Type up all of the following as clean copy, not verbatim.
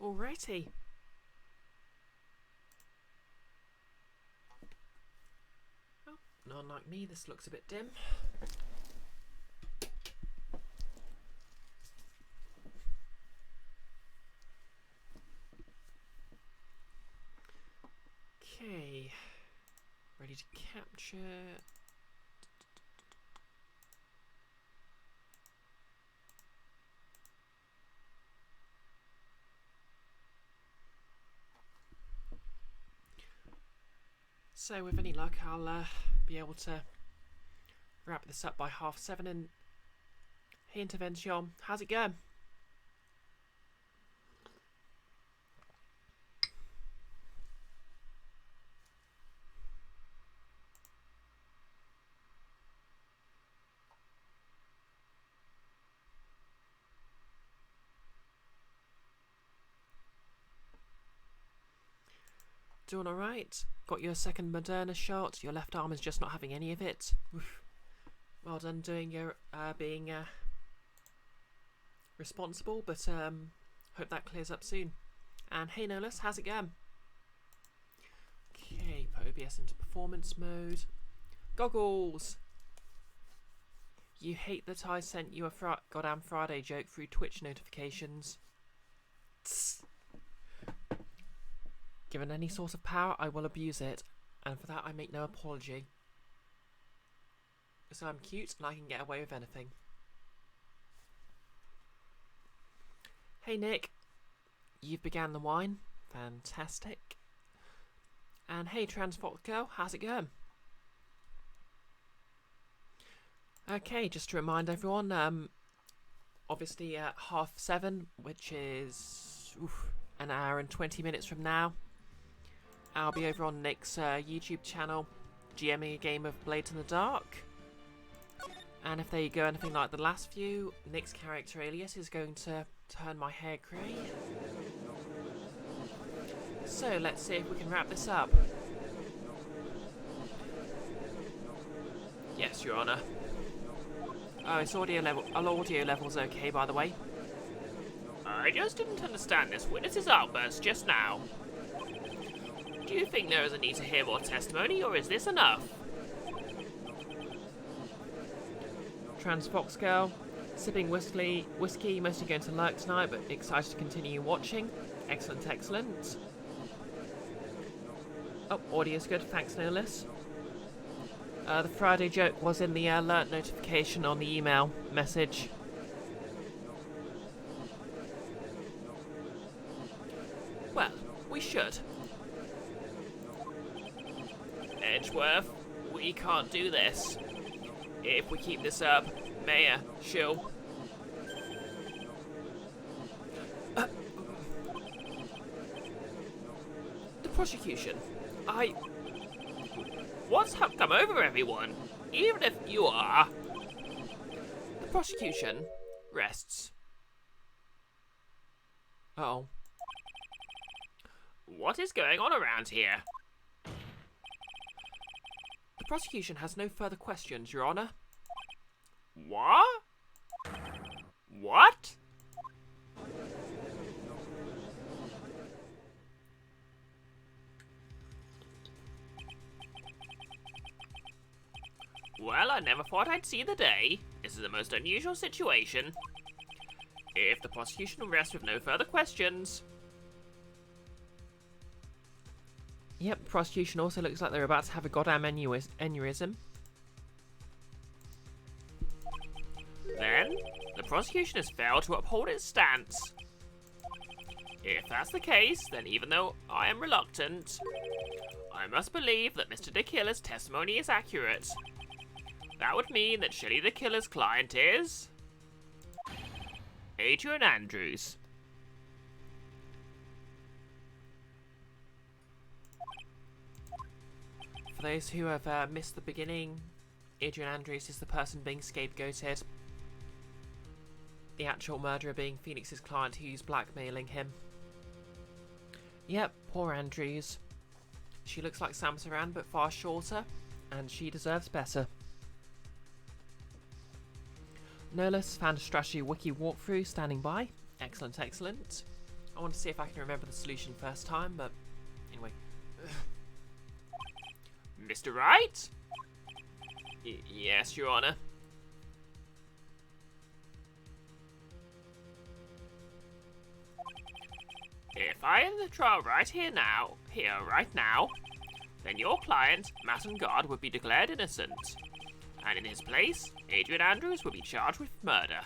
Alrighty. Oh, not like me, this looks a bit dim. Okay. Ready to capture. So with any luck, I'll be able to wrap this up by 7:30. And hey, Intervention, how's it going? Doing alright. Got your second Moderna shot. Your left arm is just not having any of it. Oof. Well done doing your being responsible, but hope that clears up soon. And hey Nolus, how's it going? Okay, put OBS into performance mode. Goggles! You hate that I sent you a goddamn Friday joke through Twitch notifications. Tss. Given any source of power, I will abuse it, and for that I make no apology. So I'm cute and I can get away with anything. Hey Nick, you've began the wine. Fantastic. And hey Transfox Girl, how's it going? Okay, just to remind everyone, obviously at 7:30, which is an hour and 20 minutes from now, I'll be over on Nick's YouTube channel, GMing a game of Blades in the Dark. And if there you go, anything like the last few, Nick's character Alias is going to turn my hair grey. So let's see if we can wrap this up. Yes, Your Honour. Oh, its audio level's okay, by the way. I just didn't understand this witness's outburst just now. Do you think there is a need to hear more testimony, or is this enough? Transfox Girl, sipping whiskey, mostly going to lurk tonight, but excited to continue watching. Excellent, excellent. Oh, audio's good, thanks Nolus. The Friday joke was in the alert notification on the email message. Well, we should. Edgeworth, we can't do this. If we keep this up, Mayor, she'll... The prosecution. What's come over everyone? Even if you are... The prosecution rests. Uh-oh. What is going on around here? The prosecution has no further questions, Your Honour. What? What? Well, I never thought I'd see the day. This is a most unusual situation. If the prosecution will rest with no further questions... Yep, prosecution also looks like they're about to have a goddamn aneurysm. Then, the prosecution has failed to uphold its stance. If that's the case, then even though I am reluctant, I must believe that Mr. the Killer's testimony is accurate. That would mean that Shelley the Killer's client is... Adrian Andrews. For those who have missed the beginning, Adrian Andrews is the person being scapegoated. The actual murderer being Phoenix's client who's blackmailing him. Yep, poor Andrews. She looks like Sam Saran but far shorter, and she deserves better. Nolus found a strategy wiki walkthrough standing by. Excellent, excellent. I want to see if I can remember the solution first time, but anyway. Mr. Wright? Yes, Your Honor. If I end the trial right now, then your client, Mason Guard, would be declared innocent. And in his place, Adrian Andrews would be charged with murder.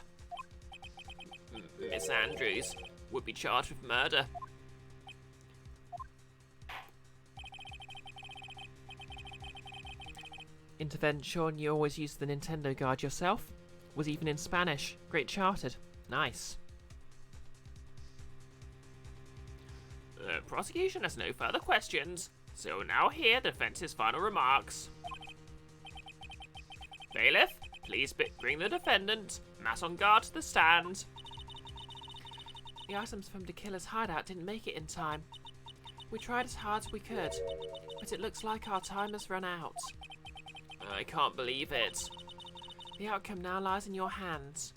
Miss Andrews would be charged with murder. Intervention, you always use the Nintendo guard yourself. Was even in Spanish. Great chartered. Nice. The prosecution has no further questions, so now hear the defense's final remarks. Bailiff, please bring the defendant, Mason Guard, to the stand. The items from the killer's hideout didn't make it in time. We tried as hard as we could, but it looks like our time has run out. I can't believe it. The outcome now lies in your hands.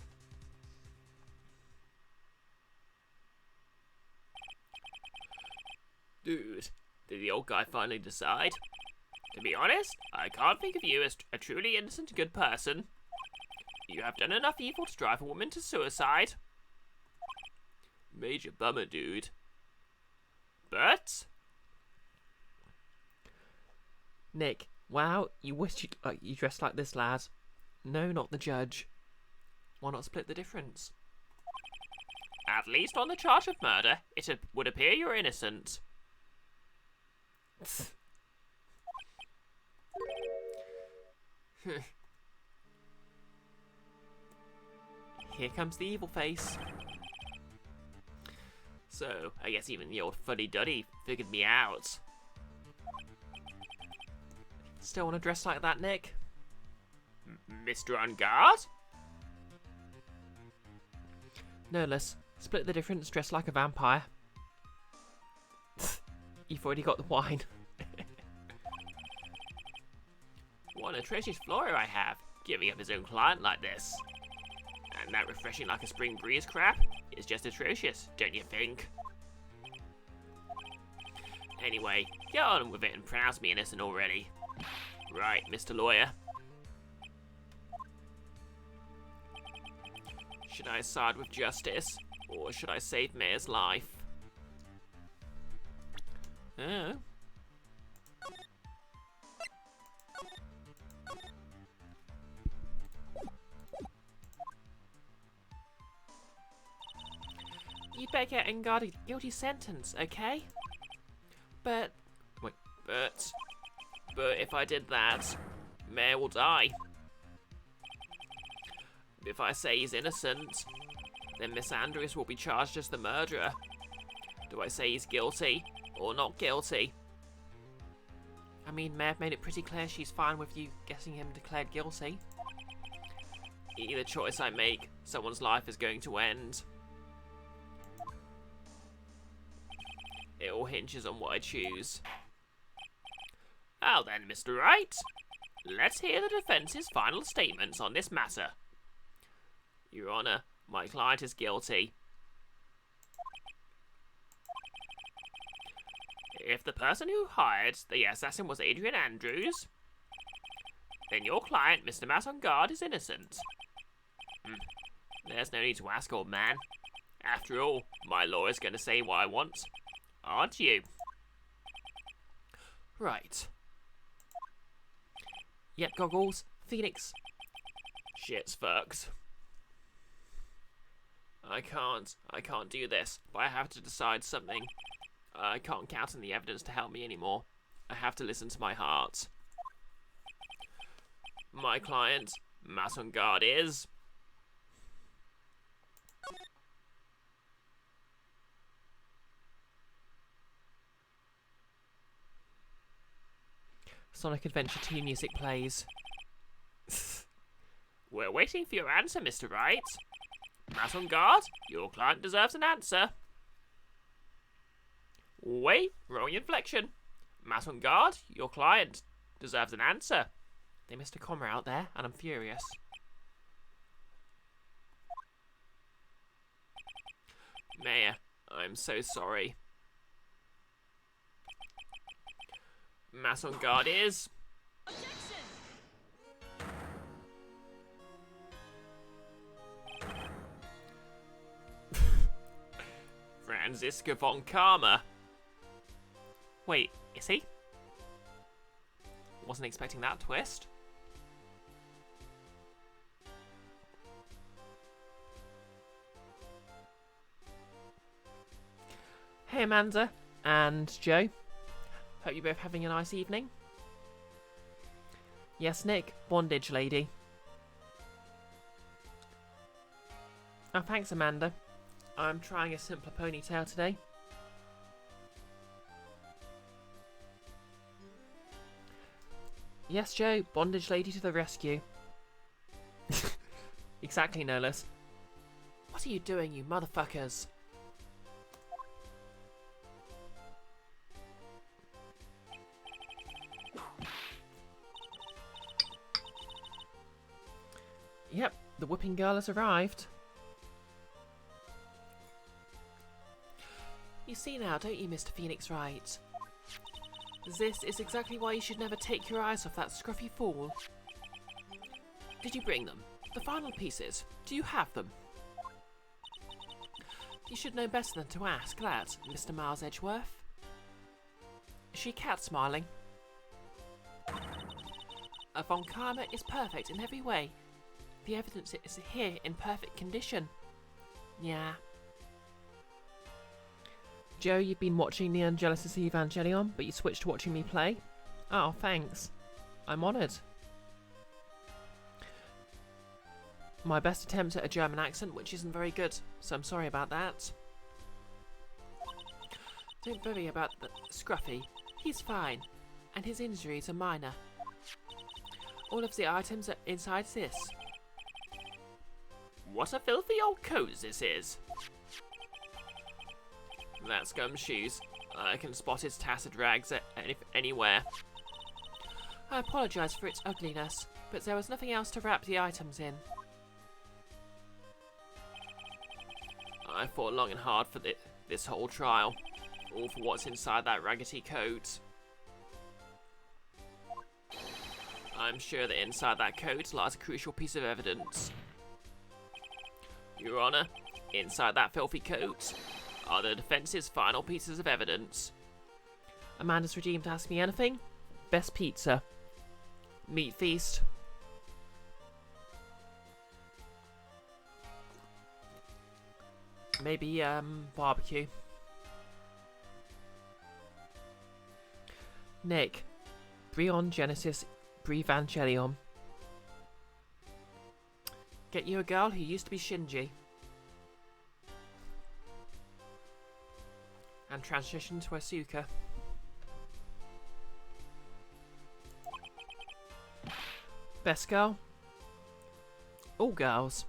Dude, did the old guy finally decide? To be honest, I can't think of you as a truly innocent good person. You have done enough evil to drive a woman to suicide. Major bummer, dude. But... Nick, wow, you wish you dressed like this, lad. No, not the judge. Why not split the difference? At least on the charge of murder, it would appear you're innocent. Here comes the evil face. So, I guess even the old fuddy-duddy figured me out. Still want to dress like that, Nick? Mr. On guard? No less. Split the difference, dress like a vampire. You've already got the wine. What an atrocious lawyer I have, giving up his own client like this. And that refreshing like a spring breeze crap is just atrocious, don't you think? Anyway, get on with it and pronounce me innocent already. Right, Mr. Lawyer. Should I side with justice, or should I save Mayor's life? Oh. You better get Engard a guilty sentence, okay? But if I did that, Mayor will die. If I say he's innocent, then Miss Andrews will be charged as the murderer. Do I say he's guilty or not guilty? I mean, Mayor made it pretty clear she's fine with you getting him declared guilty. Either choice I make, someone's life is going to end. It all hinges on what I choose. Now then, Mr. Wright, let's hear the defence's final statements on this matter. Your Honour, my client is guilty. If the person who hired the assassin was Adrian Andrews, then your client, Mr. Mason Guard, is innocent. There's no need to ask, old man. After all, my lawyer's going to say what I want, aren't you? Right. Yep, goggles. Phoenix. Shit's fucked. I can't do this, but I have to decide something. I can't count on the evidence to help me anymore. I have to listen to my heart. My client, Mason Guard, is... Sonic Adventure 2 music plays. We're waiting for your answer, Mr. Wright. Mason Guard, your client deserves an answer. Wait, wrong inflection. Mason Guard, your client deserves an answer. They missed a comma out there, and I'm furious. Mayor, I'm so sorry. Mass on guard is... Franziska von Karma. Wait, is he? Wasn't expecting that twist. Hey Amanda and Joe. Hope you're both having a nice evening. Yes, Nick, bondage lady. Oh, thanks Amanda. I'm trying a simpler ponytail today. Yes, Joe, bondage lady to the rescue. Exactly, Nolas. What are you doing, you motherfuckers? Yep, the whipping girl has arrived. You see now, don't you, Mr. Phoenix Wright? This is exactly why you should never take your eyes off that scruffy fool. Did you bring them? The final pieces? Do you have them? You should know better than to ask that, Mr. Miles Edgeworth. Is she cat smiling? Von Karma is perfect in every way. The evidence is here in perfect condition. Yeah. Joe, you've been watching Neon Genesis Evangelion, but you switched to watching me play? Oh, thanks. I'm honoured. My best attempt at a German accent, which isn't very good, so I'm sorry about that. Don't worry about the Scruffy. He's fine, and his injuries are minor. All of the items are inside this. What a filthy old coat this is. That's Gumshoes. I can spot its tattered rags anywhere. I apologise for its ugliness, but there was nothing else to wrap the items in. I fought long and hard for this whole trial, all for what's inside that raggedy coat. I'm sure that inside that coat lies a crucial piece of evidence. Your Honour, inside that filthy coat are the defence's final pieces of evidence. Amanda's redeemed to ask me anything? Best pizza. Meat feast. Maybe, barbecue. Nick. Brion Genesis Brevangelion. Get you a girl who used to be Shinji. And transition to Asuka. Best girl? All girls.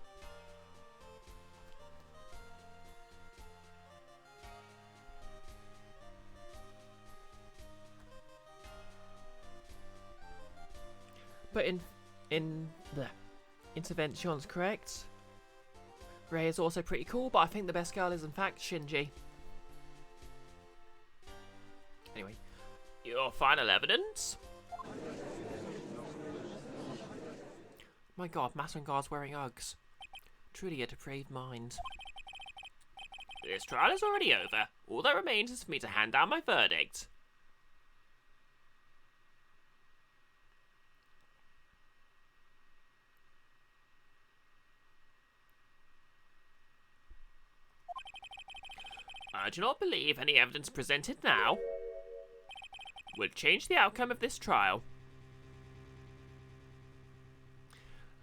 But in the intervention's correct. Rei is also pretty cool, but I think the best girl is in fact Shinji. Anyway, your final evidence? My god, Massengar's wearing Uggs. Truly a depraved mind. This trial is already over. All that remains is for me to hand down my verdict. I do not believe any evidence presented now would change the outcome of this trial.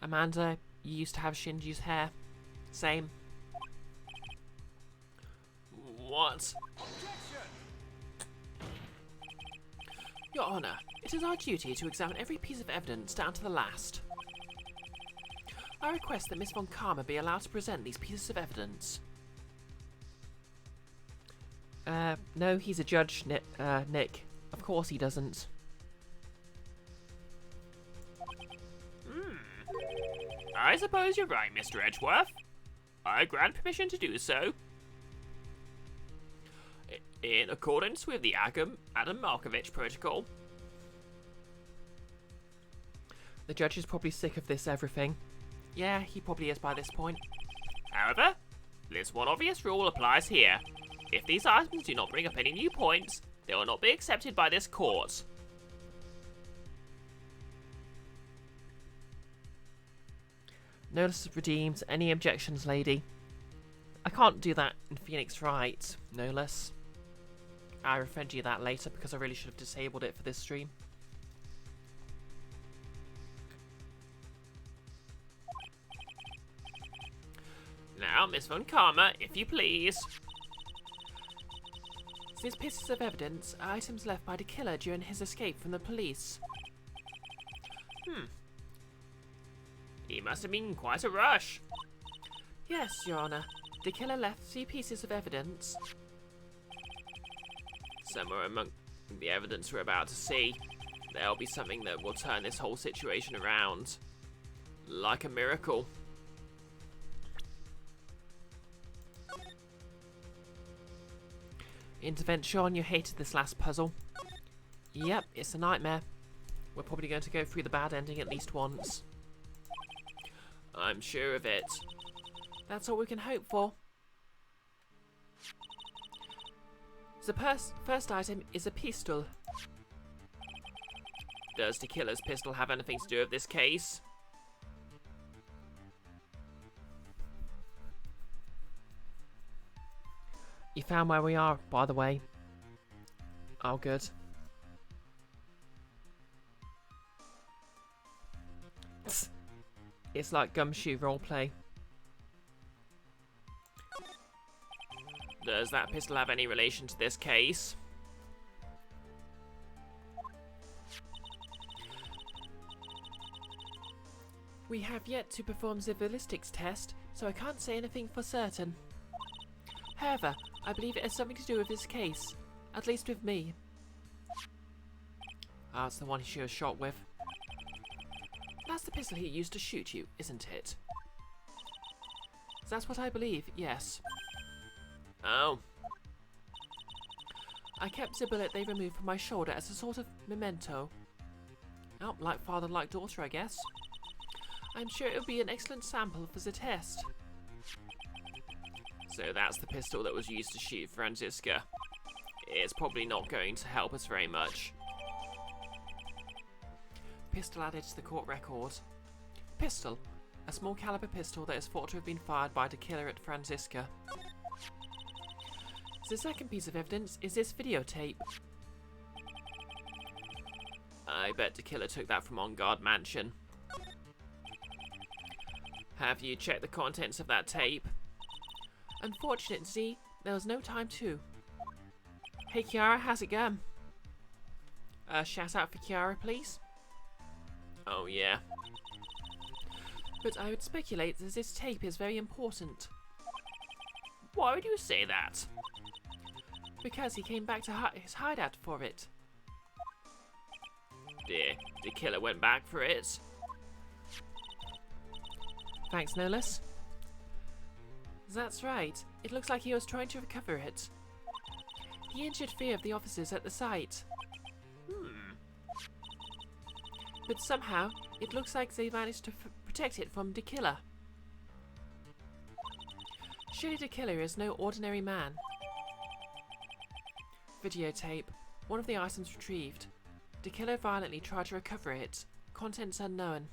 Amanda, you used to have Shinji's hair. Same. What? Your Honour, it is our duty to examine every piece of evidence down to the last. I request that Miss Von Karma be allowed to present these pieces of evidence. No, he's a judge, Nick. Of course he doesn't. I suppose you're right, Mr. Edgeworth. I grant permission to do so. in accordance with the Adam Markovich Protocol. The judge is probably sick of this everything. Yeah, he probably is by this point. However, this one obvious rule applies here. If these items do not bring up any new points, they will not be accepted by this court. Notice redeemed. Any objections, lady? I can't do that in Phoenix Wright, no less. I will send you that later because I really should have disabled it for this stream. Now, Miss Von Karma, if you please. These pieces of evidence are items left by the killer during his escape from the police. He must have been quite a rush. Yes, Your Honour. The killer left 3 pieces of evidence. Somewhere among the evidence we're about to see, there'll be something that will turn this whole situation around. Like a miracle. Intervention, you hated this last puzzle. Yep, it's a nightmare. We're probably going to go through the bad ending at least once. I'm sure of it. That's all we can hope for. The first item is a pistol. Does the killer's pistol have anything to do with this case? You found where we are, by the way. Oh, good. It's like gumshoe roleplay. Does that pistol have any relation to this case? We have yet to perform the ballistics test, so I can't say anything for certain. However, I believe it has something to do with this case, at least with me. Ah, it's the one she was shot with. That's the pistol he used to shoot you, isn't it? That's what I believe, yes. Oh. I kept the bullet they removed from my shoulder as a sort of memento. Oh, like father, like daughter, I guess. I'm sure it would be an excellent sample for the test. So that's the pistol that was used to shoot Franziska. It's probably not going to help us very much. Pistol added to the court record. Pistol. A small caliber pistol that is thought to have been fired by the killer at Franziska. The second piece of evidence is this videotape. I bet the killer took that from On Guard Mansion. Have you checked the contents of that tape? Unfortunately, there was no time to. Hey Kiara, how's it going? Shout out for Kiara, please. Oh yeah. But I would speculate that this tape is very important. Why would you say that? Because he came back to his hideout for it. The killer went back for it? Thanks, no less. That's right. It looks like he was trying to recover it. He injured 3 of the officers at the site. But somehow, it looks like they managed to protect it from the killer. Surely the killer is no ordinary man. Videotape. One of the items retrieved. The killer violently tried to recover it. Contents unknown.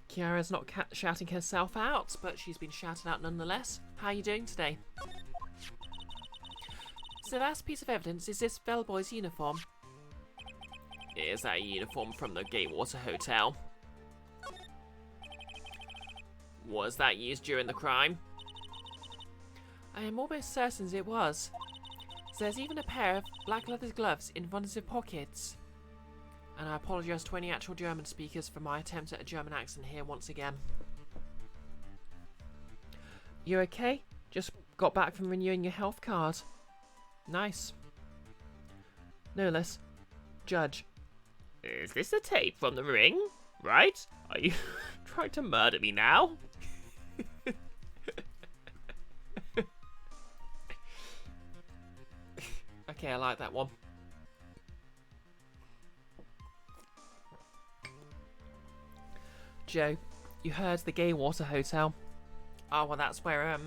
Kiara's not shouting herself out, but she's been shouted out nonetheless. How are you doing today? So the last piece of evidence is this bellboy's uniform. Is that a uniform from the Gatewater Hotel? Was that used during the crime? I am almost certain it was. There's even a pair of black leather gloves in one of the pockets. And I apologise to any actual German speakers for my attempt at a German accent here once again. You okay? Just got back from renewing your health card. Nice. No less. Judge. Is this a tape from the ring? Right? Are you trying to murder me now? Okay, I like that one. Joe, you heard the Gay Water Hotel? Oh, well, that's where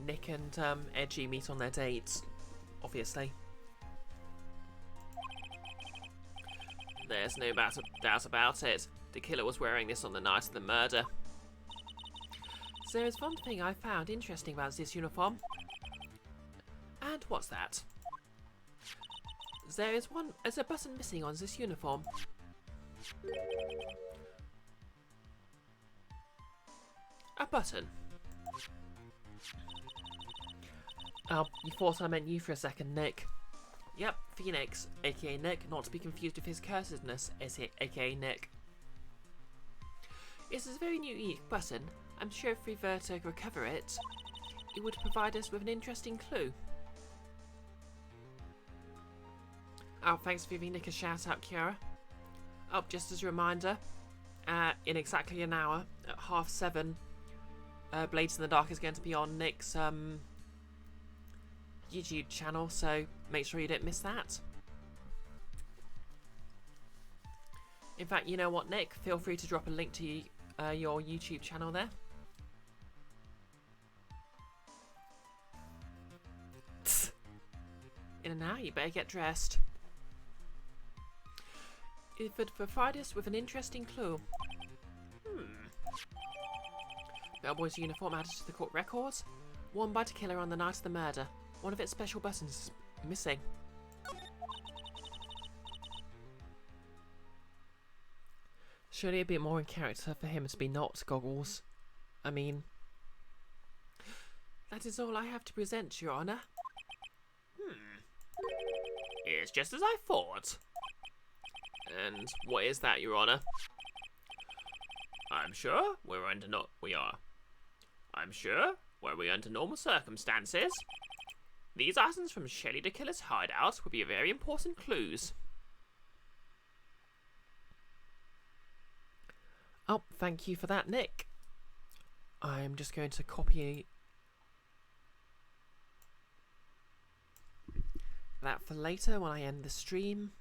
Nick and Edgy meet on their dates, obviously. There's no doubt about it. The killer was wearing this on the night of the murder. There is one thing I found interesting about this uniform. And what's that? There's a button missing on this uniform. A button. Oh, you thought I meant you for a second, Nick. Yep, Phoenix, aka Nick, not to be confused with his cursedness, aka Nick. This is a very unique button. I'm sure if we were to recover it, it would provide us with an interesting clue. Oh, thanks for giving Nick a shout out, Kiara. Oh, just as a reminder, in exactly an hour, at 7:30, Blades in the Dark is going to be on Nick's YouTube channel, so make sure you don't miss that. In fact, you know what, Nick? Feel free to drop a link to your YouTube channel there. In an hour, you better get dressed. It would provide us with an interesting clue. Bellboy's uniform added to the court records, worn by the killer on the night of the murder. One of its special buttons is missing. Surely a bit more in character for him to be not Goggles. I mean... That is all I have to present, Your Honour. It's just as I thought. And what is that, Your Honour? I'm sure we're under normal circumstances, these items from Shelley the Killer's hideout would be very important clues. Oh, thank you for that, Nick. I'm just going to copy that for later when I end the stream.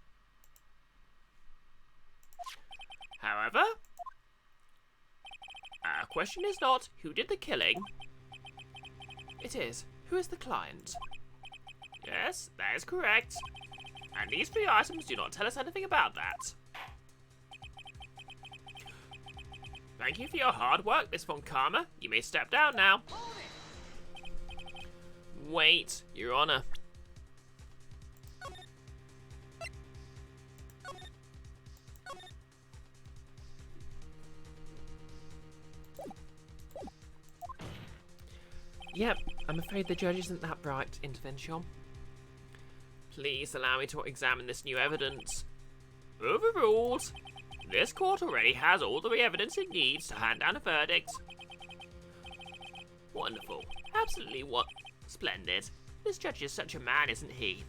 However, our question is not who did the killing. It is, who is the client? Yes, that is correct. And these 3 items do not tell us anything about that. Thank you for your hard work, Miss Von Karma. You may step down now. Wait, Your Honour. Yep, I'm afraid the judge isn't that bright, Intervention. Please allow me to examine this new evidence. Overruled. This court already has all the evidence it needs to hand down a verdict. Wonderful. Absolutely splendid. This judge is such a man, isn't he?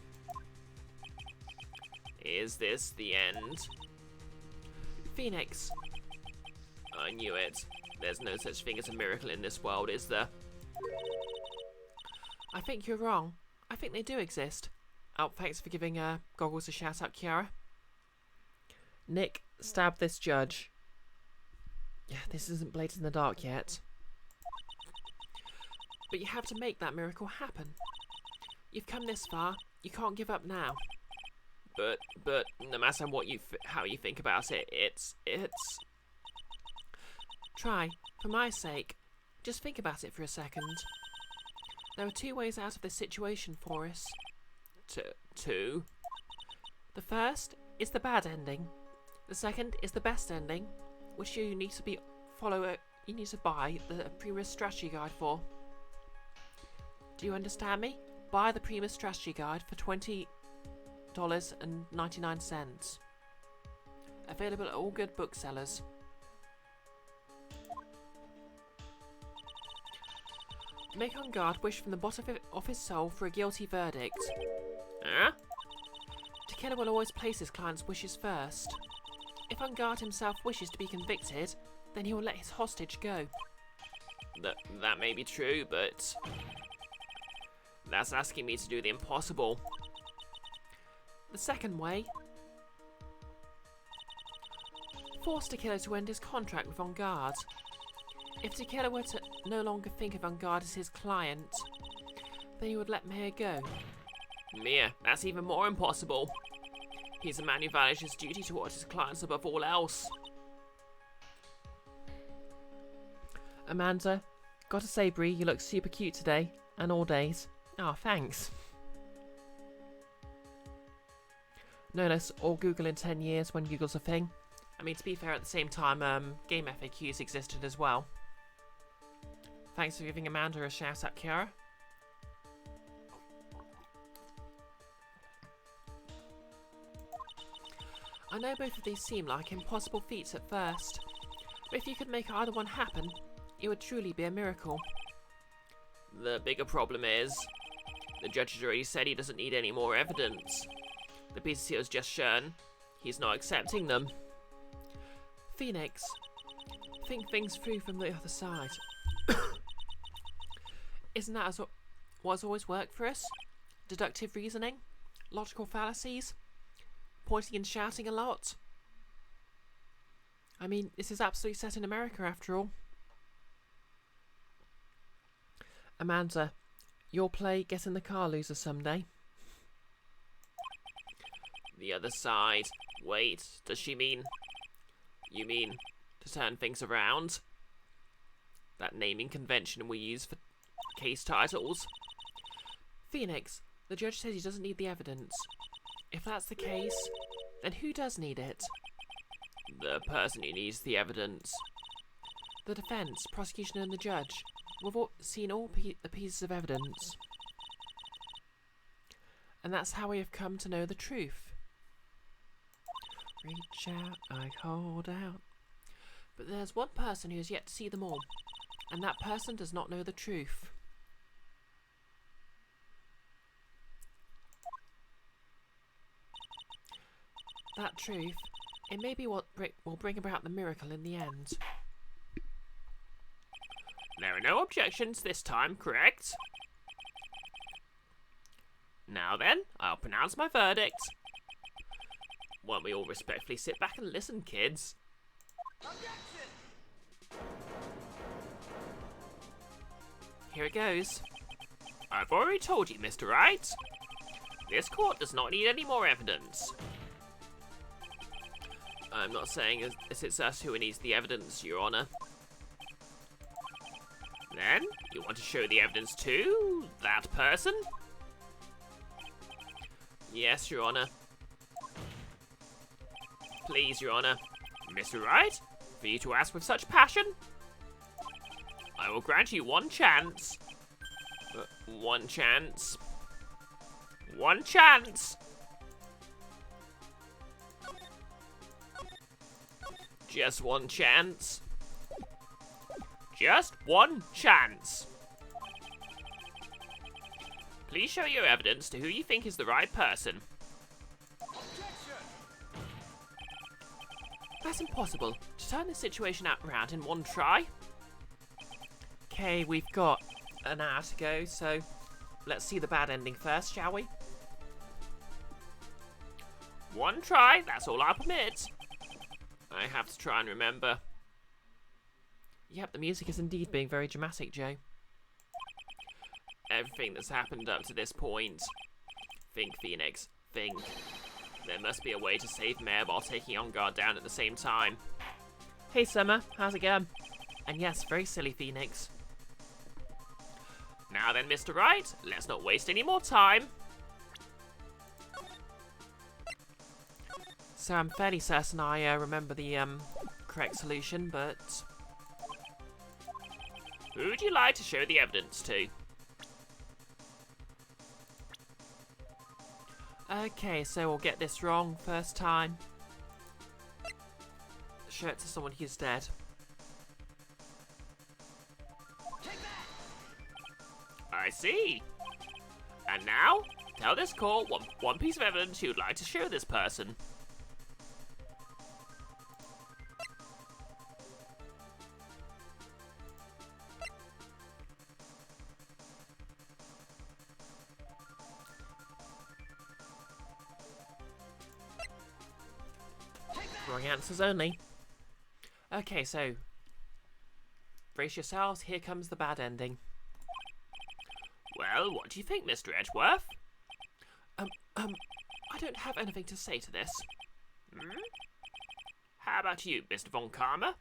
Is this the end? Phoenix. I knew it. There's no such thing as a miracle in this world, is there? I think you're wrong. I think they do exist. Oh, thanks for giving Goggles a shout out, Kiara. Nick, stab this judge. Yeah, this isn't Blades in the Dark yet. But you have to make that miracle happen. You've come this far. You can't give up now. But no matter what how you think about it, it's. Try, for my sake. Just think about it for a second. There are 2 ways out of this situation for us. Two? The first is the bad ending. The second is the best ending, which you need to you need to buy the Primus Strategy Guide for. Do you understand me? Buy the Primus Strategy Guide for $20.99. Available at all good booksellers. Make on guard wish from the bottom of his soul for a guilty verdict. Huh? The killer will always place his client's wishes first. If on guard himself wishes to be convicted, then he will let his hostage go. That may be true, but that's asking me to do the impossible. The second way. Force the killer to end his contract with On Guard. If the killer were to no longer think of On Guard as his client, then he would let Mia go. Mia, that's even more impossible. He's a man who values his duty towards his clients above all else. Amanda, gotta say, Brie, you look super cute today, and all days. Oh, thanks. No less, or Google in 10 years when Google's a thing. I mean, to be fair, at the same time, game FAQs existed as well. Thanks for giving Amanda a shout out, Kiara. I know both of these seem like impossible feats at first, but if you could make either one happen, it would truly be a miracle. The bigger problem is, the judge has already said he doesn't need any more evidence. The pieces he has just shown, he's not accepting them. Phoenix, think things through from the other side. Isn't that what's always worked for us? Deductive reasoning? Logical fallacies? Pointing and shouting a lot? I mean, this is absolutely set in America after all. Amanda, you'll play Get in the Car loser someday. The other side. Wait, does she mean... You mean to turn things around? That naming convention we use for case titles? Phoenix, the judge says he doesn't need the evidence. If that's the case, then who does need it? The person who needs the evidence. The defence, prosecution and the judge. We've all seen all the pieces of evidence. And that's how we have come to know the truth. Reach out, I hold out. But there's one person who has yet to see them all, and that person does not know the truth. That truth, it may be what will bring about the miracle in the end. There are no objections this time, correct? Now then, I'll pronounce my verdict. Won't we all respectfully sit back and listen, kids? Objection! Here it goes. I've already told you, Mr. Wright. This court does not need any more evidence. I'm not saying it's us who needs the evidence, Your Honour. Then, you want to show the evidence to that person? Yes, Your Honour. Please, Your Honour. Mr. Wright, for you to ask with such passion, I will grant you one chance. One chance. One chance! Just one chance. Just one chance. Please show your evidence to who you think is the right person. That's impossible. To turn this situation around in one try. Okay, we've got an hour to go, so let's see the bad ending first, shall we? One try, that's all I'll permit. I have to try and remember. Yep, the music is indeed being very dramatic, Joe. Everything that's happened up to this point. Think, Phoenix, think. There must be a way to save Mare while taking On Guard down at the same time. Hey Summer, how's it going? And yes, very silly, Phoenix. Now then, Mr. Wright, let's not waste any more time. So I'm fairly certain I remember the correct solution, but... Who would you like to show the evidence to? Okay, so we'll get this wrong first time. Show it to someone who's dead. I see. And now, tell this court one piece of evidence you'd like to show this person. Wrong answers only. Okay, so brace yourselves, here comes the bad ending. Well, what do you think, Mr. Edgeworth? I don't have anything to say to this. How about you, Mr. Von Karma?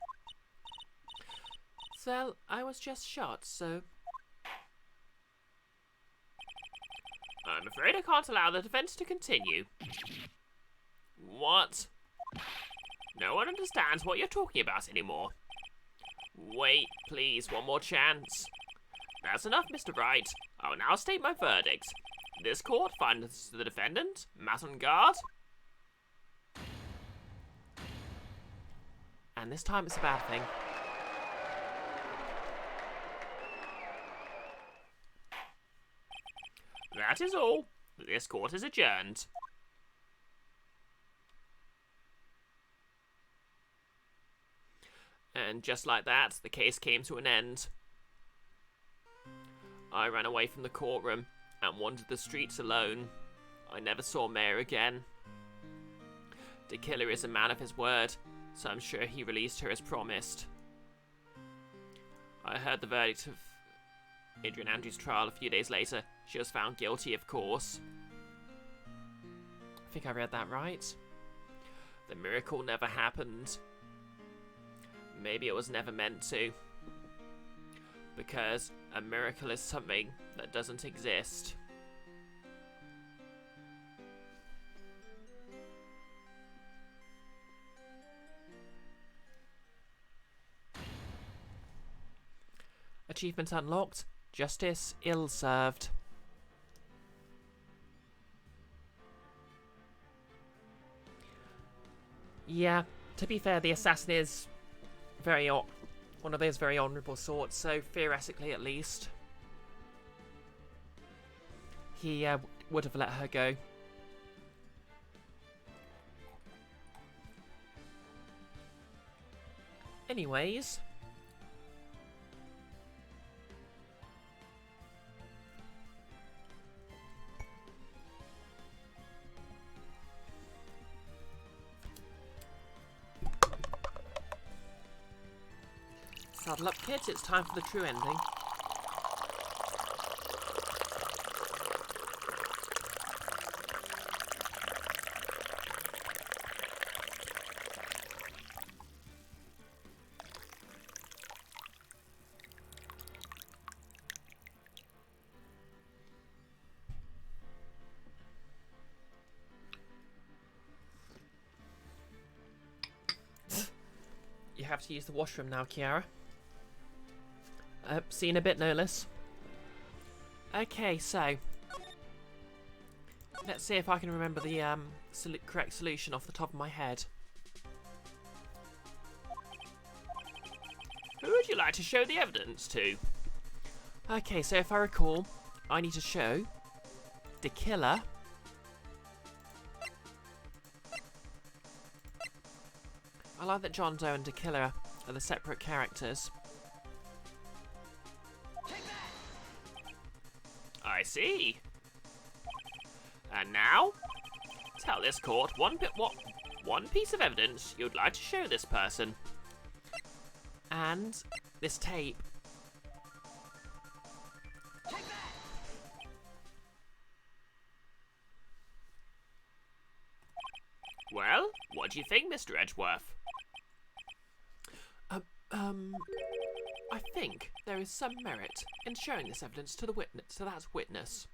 Well, I was just shot, so... I'm afraid I can't allow the defense to continue. What? No one understands what you're talking about anymore. Wait, please, one more chance. That's enough, Mr. Wright. I will now state my verdict. This court finds the defendant, Matt on guard. And this time it's a bad thing. That is all. This court is adjourned. And just like that, the case came to an end. I ran away from the courtroom and wandered the streets alone. I never saw Mayor again. The killer is a man of his word, so I'm sure he released her as promised. I heard the verdict of Adrian Andrews' trial a few days later. She was found guilty, of course. I think I read that right. The miracle never happened. Maybe it was never meant to. Because a miracle is something that doesn't exist. Achievement unlocked. Justice ill-served. Yeah, to be fair, the assassin is one of those very honourable sorts, so theoretically at least, he would have let her go. Anyways, saddle up, kids, it's time for the true ending. You have to use the washroom now, Kiara. See in a bit, no less. Okay, so let's see if I can remember the correct solution off the top of my head. Who would you like to show the evidence to? Okay, so if I recall, I need to show the killer. I like that John Doe and the killer are the separate characters. I see. And now, tell this court one piece of evidence you'd like to show this person. And this tape. Well, what do you think, Mr. Edgeworth? I think there is some merit in showing this evidence to that witness.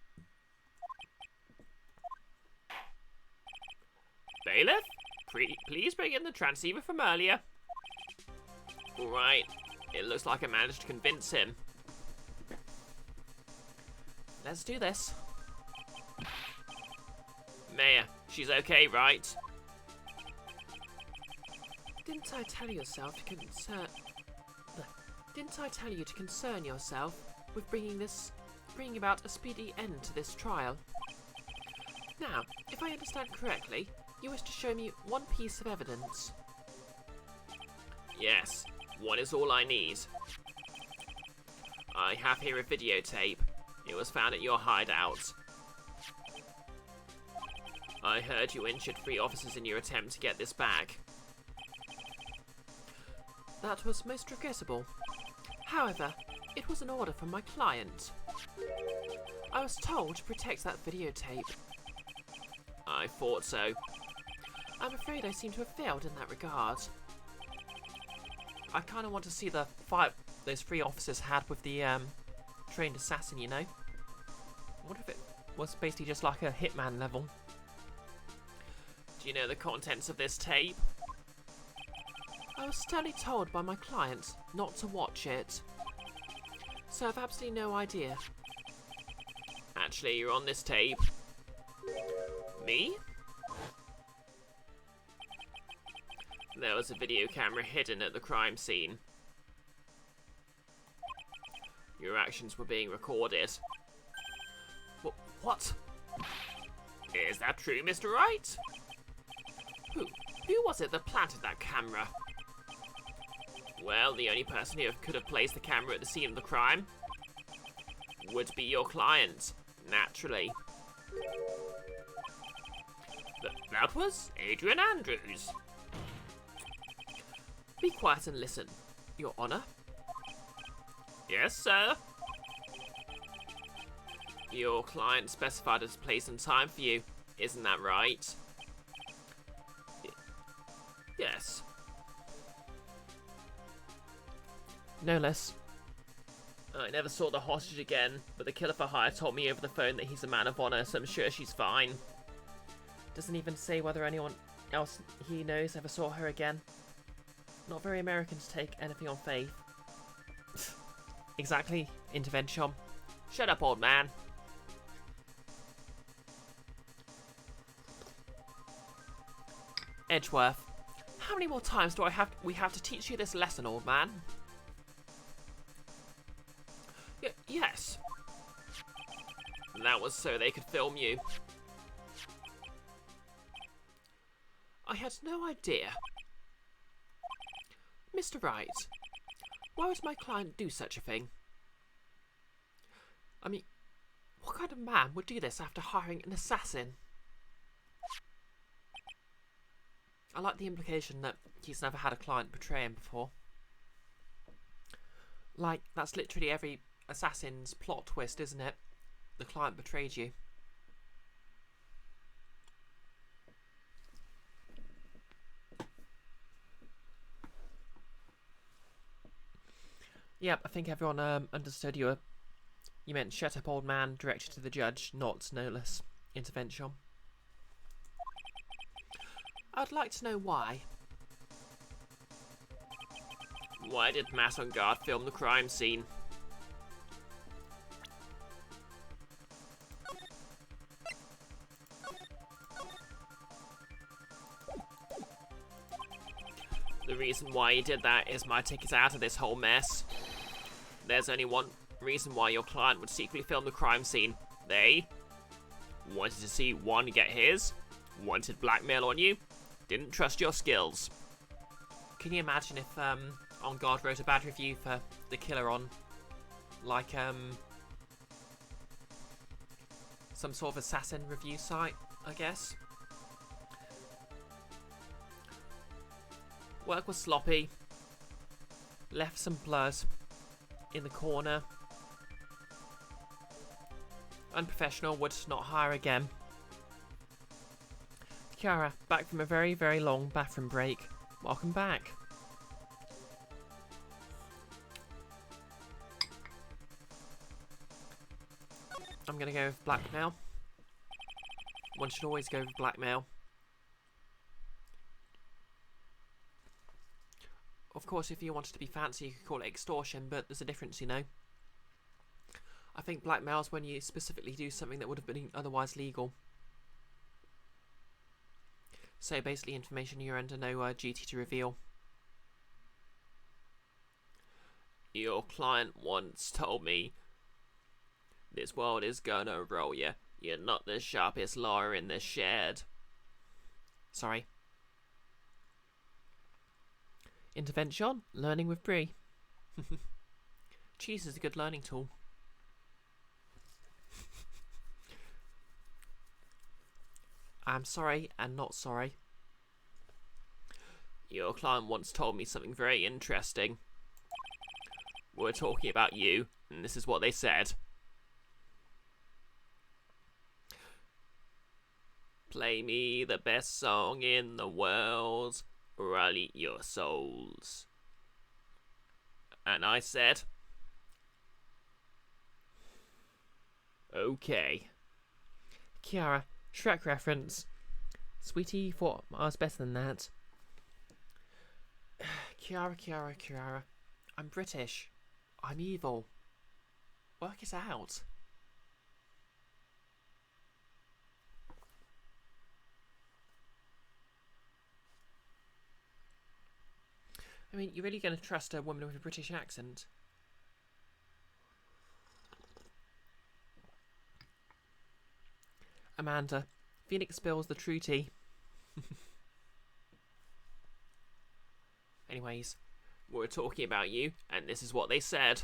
Bailiff, please bring in the transceiver from earlier. All right, it looks like I managed to convince him. Let's do this. Mayor, she's okay, right? Didn't I tell you to concern yourself with bringing about a speedy end to this trial? Now, if I understand correctly, you wish to show me one piece of evidence. Yes, one is all I need. I have here a videotape. It was found at your hideout. I heard you injured 3 officers in your attempt to get this back. That was most regrettable. However, it was an order from my client. I was told to protect that videotape. I thought so. I'm afraid I seem to have failed in that regard. I kind of want to see the fight those three officers had with the trained assassin, you know? What if it was basically just like a hitman level? Do you know the contents of this tape? I was sternly told by my client not to watch it, so I've absolutely no idea. Actually, you're on this tape. Me? There was a video camera hidden at the crime scene. Your actions were being recorded. What? Is that true, Mr. Wright? Who was it that planted that camera? Well, the only person who could have placed the camera at the scene of the crime would be your client, naturally. That was Adrian Andrews. Be quiet and listen, Your Honor. Yes, sir. Your client specified a place and time for you, isn't that right? Yes. No less. I never saw the hostage again, but the killer for hire told me over the phone that he's a man of honor, so I'm sure she's fine. Doesn't even say whether anyone else he knows ever saw her again. Not very American to take anything on faith. Exactly, intervention. Shut up, old man. Edgeworth, how many more times do we have to teach you this lesson, old man? Yes. And that was so they could film you. I had no idea. Mr. Wright, why would my client do such a thing? I mean, what kind of man would do this after hiring an assassin? I like the implication that he's never had a client betray him before. Like, that's literally every assassin's plot twist, isn't it? The client betrayed you. Yep, I think everyone understood you meant shut up old man directed to the judge, not no less intervention. I'd like to know why. Why did Matt on guard film the crime scene? The reason why he did that is my ticket out of this whole mess. There's only one reason why your client would secretly film the crime scene. They wanted to see one get his, wanted blackmail on you, didn't trust your skills. Can you imagine if On Guard wrote a bad review for The Killer on, like, some sort of assassin review site, I guess? Work was sloppy. Left some blurs in the corner. Unprofessional, would not hire again. Kiara, back from a very, very long bathroom break. Welcome back. I'm gonna go with blackmail. One should always go with blackmail. Of course, if you wanted to be fancy, you could call it extortion, but there's a difference, you know. I think blackmail is when you specifically do something that would have been otherwise legal. So basically information you're under no duty to reveal. Your client once told me, this world is gonna roll you. You're not the sharpest lawyer in the shed. Sorry. Intervention, learning with Brie. Cheese is a good learning tool. I'm sorry and not sorry. Your client once told me something very interesting. We're talking about you, and this is what they said. Play me the best song in the world, or I'll eat your souls. And I said, okay. Kiara, Shrek reference. Sweetie thought I was better than that. Kiara. I'm British. I'm evil. Work it out. I mean, you're really going to trust a woman with a British accent? Amanda, Phoenix spills the true tea. Anyways, we're talking about you, and this is what they said.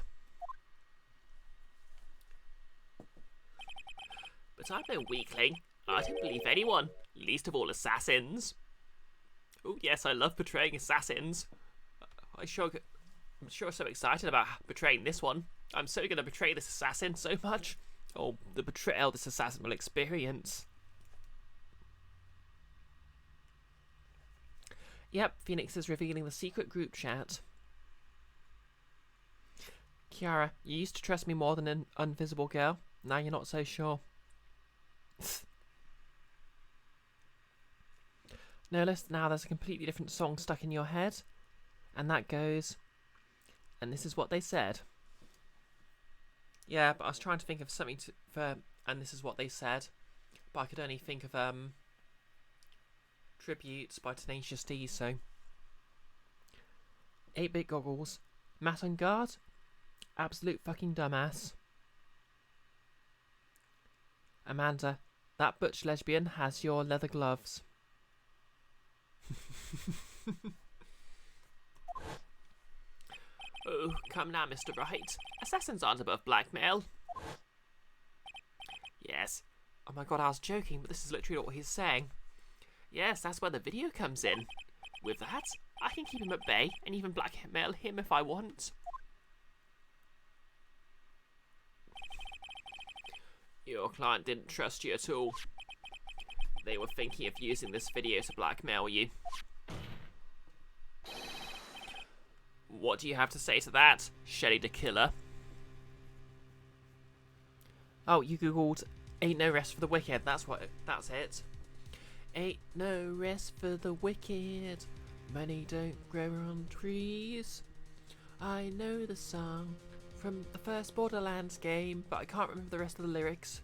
But I'm no weakling. I don't believe anyone, least of all assassins. Oh yes, I love portraying assassins. I'm sure so excited about portraying this one. I'm so going to portray this assassin so much. Oh, the betrayal this assassin will experience. Yep, Phoenix is revealing the secret group chat. Kiara, you used to trust me more than an invisible girl. Now you're not so sure. Notice now there's a completely different song stuck in your head. And that goes... And this is what they said. Yeah, but I was trying to think of something for... And this is what they said. But I could only think of... Tributes by Tenacious D, so... 8-bit goggles. Matt on guard? Absolute fucking dumbass. Amanda, that butch lesbian has your leather gloves. Oh, come now, Mr. Wright. Assassins aren't above blackmail. Yes. Oh my god, I was joking, but this is literally what he's saying. Yes, that's where the video comes in. With that, I can keep him at bay and even blackmail him if I want. Your client didn't trust you at all. They were thinking of using this video to blackmail you. What do you have to say to that, Shelly the Killer? Oh, you googled "Ain't no rest for the wicked." That's it. Ain't no rest for the wicked. Money don't grow on trees. I know the song from the first Borderlands game, but I can't remember the rest of the lyrics.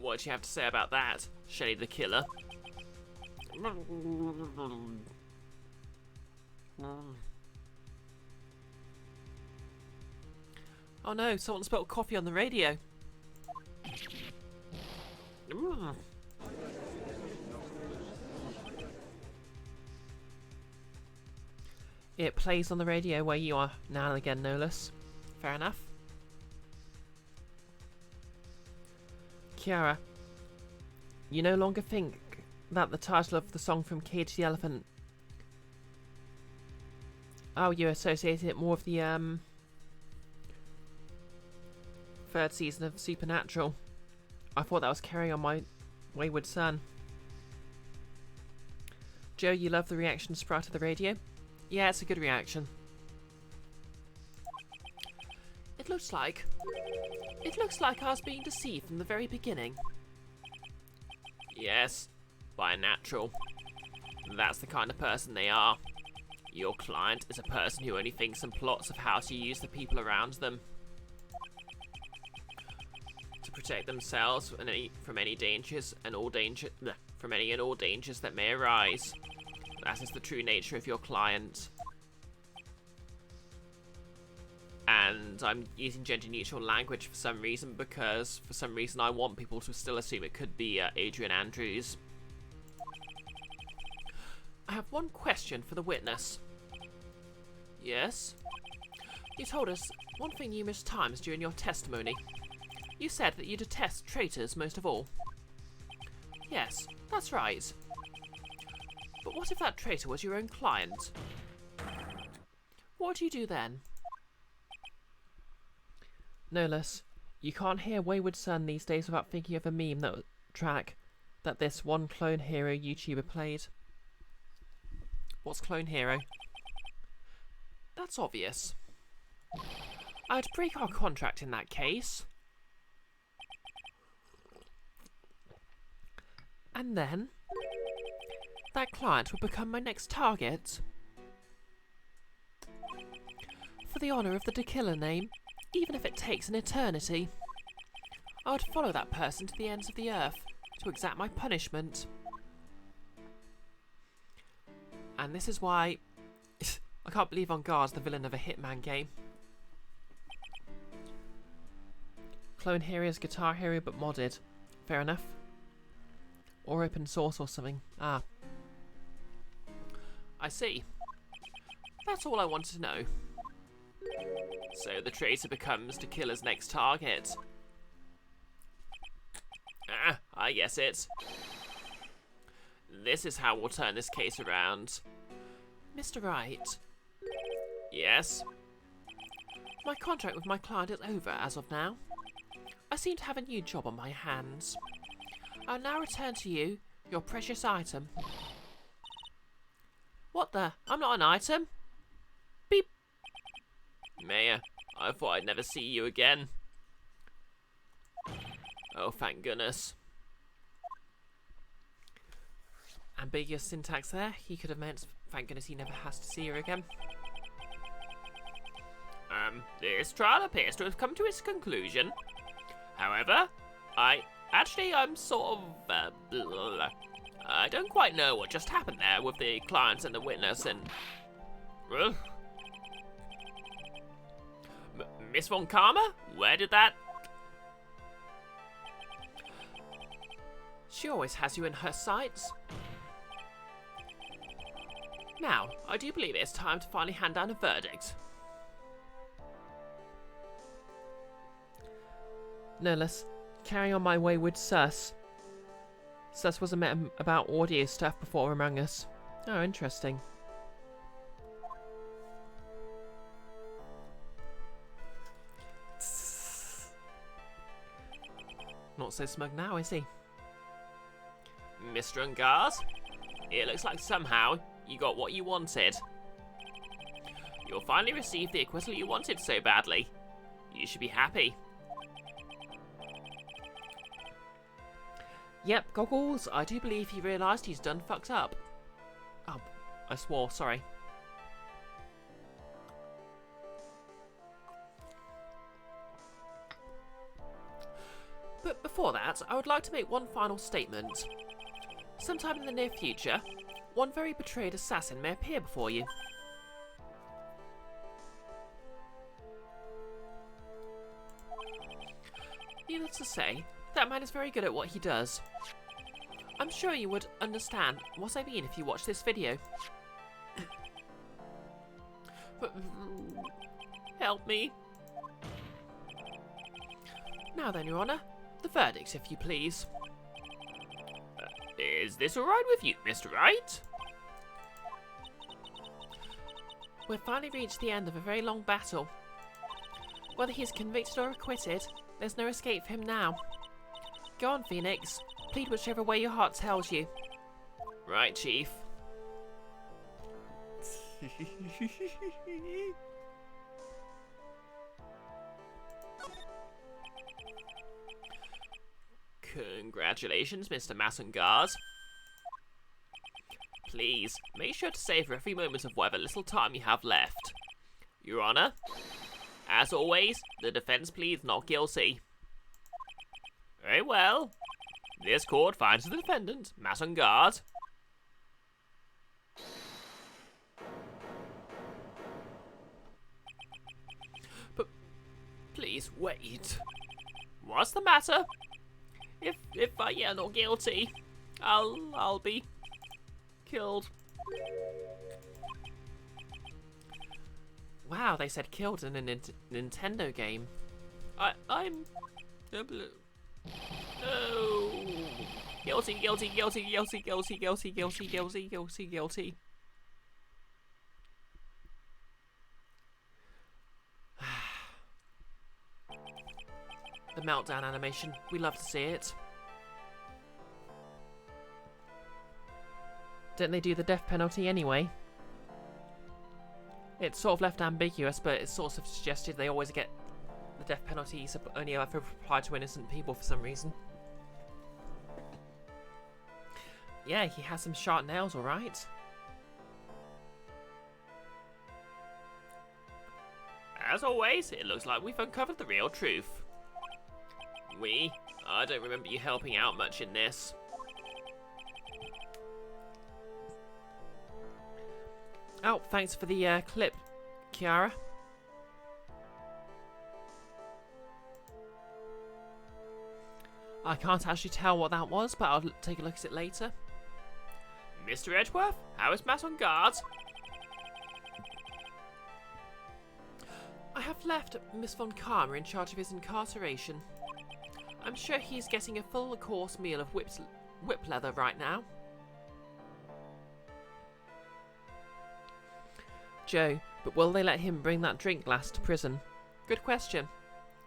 What do you have to say about that, Shelly the Killer? Oh no, someone spilled coffee on the radio. It plays on the radio where you are now and again, no less. Fair enough. Kiara, you no longer think that the title of the song from Cage the Elephant... Oh, you associate it more with the, third season of Supernatural. I thought that was Carry On My Wayward Son. Joe, you love the reaction to Sprite to the radio? Yeah, it's a good reaction. It looks like I was being deceived from the very beginning. Yes, by a natural. That's the kind of person they are. Your client is a person who only thinks and plots of how to use the people around them to protect themselves from any dangers and all dangers that may arise. That is the true nature of your client. And I'm using gender-neutral language for some reason because for some reason I want people to still assume it could be Adrian Andrews. I have one question for the witness. Yes? You told us one thing numerous times during your testimony. You said that you detest traitors most of all. Yes, that's right. But what if that traitor was your own client? What would you do then? Nolus, you can't hear Wayward Son these days without thinking of a meme track that this one Clone Hero YouTuber played. What's Clone Hero? That's obvious. I'd break our contract in that case. And then that client would become my next target. For the honour of the Killer name, even if it takes an eternity, I would follow that person to the ends of the earth to exact my punishment. And this is why I can't believe On Guard's the villain of a Hitman game. Clone Hero is Guitar Hero but modded. Fair enough. Or open source or something. Ah. I see. That's all I wanted to know. So the traitor becomes the killer's next target. Ah, I guess it. This is how we'll turn this case around. Mr. Wright. Yes? My contract with my client is over as of now. I seem to have a new job on my hands. I'll now return to you your precious item. What the? I'm not an item. Beep. Mayor, I thought I'd never see you again. Oh, thank goodness. Ambiguous syntax there. He could have meant, thank goodness he never has to see her again. This trial appears to have come to its conclusion. However, I'm sort of, I don't quite know what just happened there with the client and the witness and... Miss Von Karma? Where did that... She always has you in her sights. Now, I do believe it's time to finally hand down a verdict. Nolus, carrying on my wayward sus. Sus was a meta about audio stuff before Among Us. Oh, interesting. Not so smug now, is he? Mr. Ungars, it looks like somehow you got what you wanted. You'll finally receive the acquittal you wanted so badly. You should be happy. Yep, Goggles, I do believe he realised he's done fucked up. Oh, I swore, sorry. But before that, I would like to make one final statement. Sometime in the near future, one very betrayed assassin may appear before you. Needless to say, that man is very good at what he does. I'm sure you would understand what I mean if you watch this video. But help me. Now then, Your Honour, the verdict, if you please. Is this alright with you, Mr. Wright? We've finally reached the end of a very long battle. Whether he's convicted or acquitted, there's no escape for him now. Go on, Phoenix. Plead whichever way your heart tells you. Right, Chief. Congratulations, Mr. Massengars. Please, make sure to savour every moment of whatever little time you have left. Your Honour, as always, the defence pleads not guilty. Very well. This court finds the defendant, Massengars. But please wait. What's the matter? If I get not guilty, I'll be killed. Wow, they said killed in a Nintendo game. I'm No. Guilty, guilty, guilty, guilty, guilty, guilty, guilty, guilty, guilty, guilty. The meltdown animation. We love to see it. Didn't they do the death penalty anyway? It's sort of left ambiguous, but it's sort of suggested they always get the death penalty only ever applied to innocent people for some reason. Yeah, he has some sharp nails, alright. As always, it looks like we've uncovered the real truth. I don't remember you helping out much in this. Oh, thanks for the clip, Kiara. I can't actually tell what that was, but I'll take a look at it later. Mr. Edgeworth, how is Matt on guard? I have left Miss Von Karma in charge of his incarceration. I'm sure he's getting a full course meal of whip leather right now. Joe, but will they let him bring that drink glass to prison? Good question.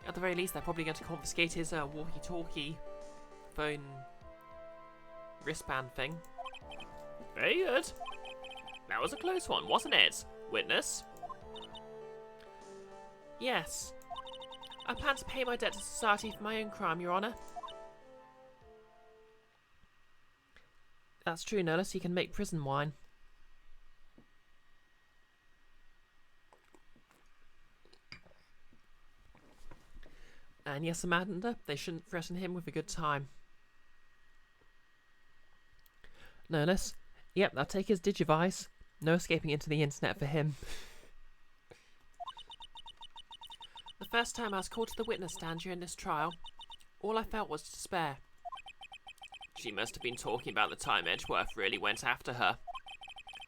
At the very least, they're probably going to confiscate his walkie-talkie phone wristband thing. Very good. That was a close one, wasn't it? Witness? Yes. I plan to pay my debt to society for my own crime, Your Honour. That's true, Nolus. He can make prison wine. And yes, Amanda, they shouldn't threaten him with a good time. Nolus. Yep, I'll take his digivice. No escaping into the internet for him. The first time I was called to the witness stand during this trial, all I felt was despair. She must have been talking about the time Edgeworth really went after her.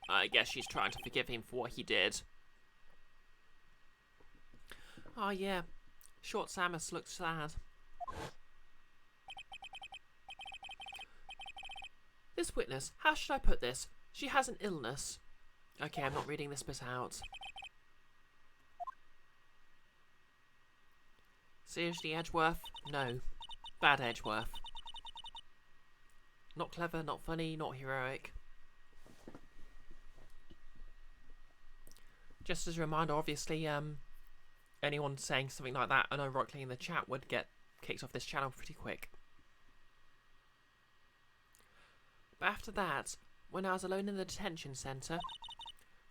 I guess she's trying to forgive him for what he did. Oh yeah, Short Samus looks sad. This witness, how should I put this? She has an illness. Okay, I'm not reading this bit out. Seriously, Edgeworth? No. Bad Edgeworth. Not clever, not funny, not heroic. Just as a reminder, obviously, anyone saying something like that unironically in the chat would get kicked off this channel pretty quick. But after that, when I was alone in the detention centre,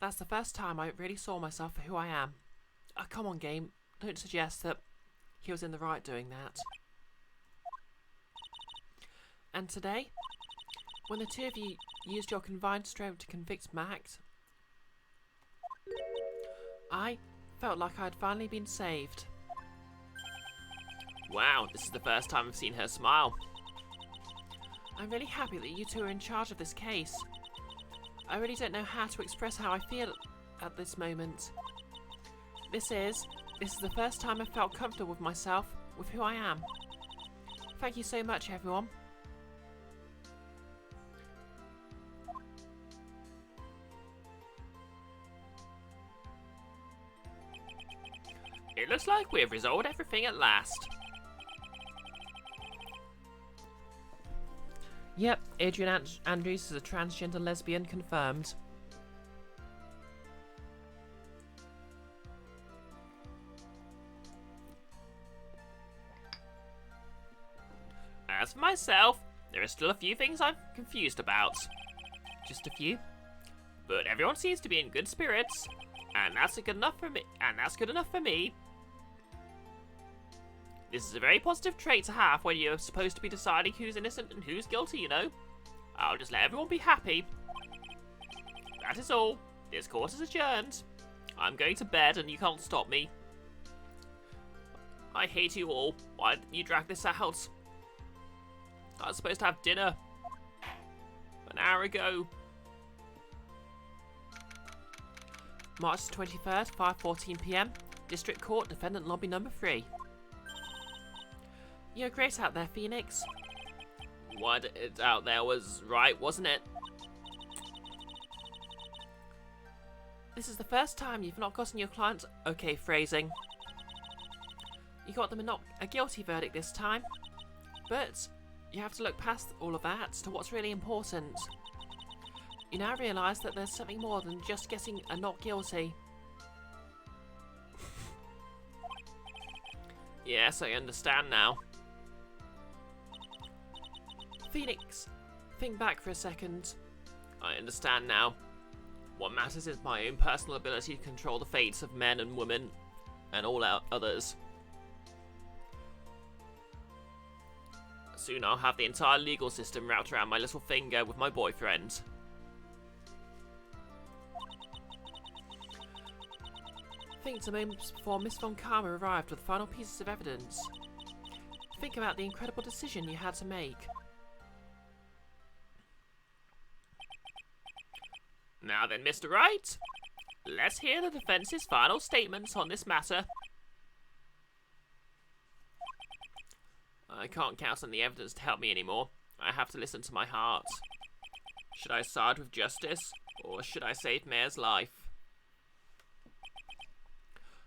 that's the first time I really saw myself for who I am. Oh, come on, game. Don't suggest that he was in the right doing that. And today, when the two of you used your combined strength to convict Max, I felt like I'd finally been saved. Wow, this is the first time I've seen her smile. I'm really happy that you two are in charge of this case. I really don't know how to express how I feel at this moment. This is the first time I've felt comfortable with myself, with who I am. Thank you so much, everyone. It looks like we have resolved everything at last. Yep, Adrian Andrews is a transgender lesbian, confirmed. As for myself, there are still a few things I'm confused about. Just a few. But everyone seems to be in good spirits, and that's good enough for me. This is a very positive trait to have when you're supposed to be deciding who's innocent and who's guilty, you know. I'll just let everyone be happy. That is all. This court is adjourned. I'm going to bed and you can't stop me. I hate you all. Why didn't you drag this out? I was supposed to have dinner an hour ago. March 23rd, 5:14 PM. District Court, Defendant Lobby Number 3. You're great out there, Phoenix. What it out there was right, wasn't it? This is the first time you've not gotten your clients... Okay, phrasing. You got them a guilty verdict this time. But you have to look past all of that to what's really important. You now realise that there's something more than just getting a not guilty. Yes, I understand now. Phoenix, think back for a second. I understand now. What matters is my own personal ability to control the fates of men and women, and all others. Soon I'll have the entire legal system wrapped around my little finger with my boyfriend. Think to moments before Miss Von Karma arrived with the final pieces of evidence. Think about the incredible decision you had to make. Now then, Mr. Wright, let's hear the defence's final statements on this matter. I can't count on the evidence to help me anymore. I have to listen to my heart. Should I side with justice, or should I save Mayor's life?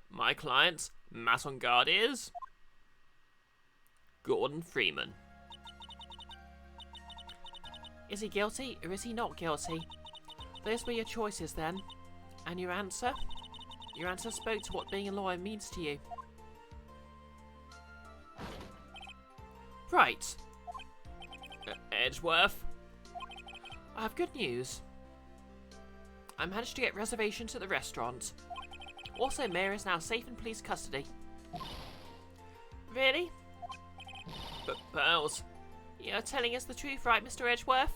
My client, Matt Guard, is Gordon Freeman. Is he guilty or is he not guilty? Those were your choices then. And your answer? Your answer spoke to what being a lawyer means to you. Right. Edgeworth? I have good news. I managed to get reservations at the restaurant. Also, Mayor is now safe in police custody. Really? But Pearls, You're telling us the truth, right, Mr. Edgeworth?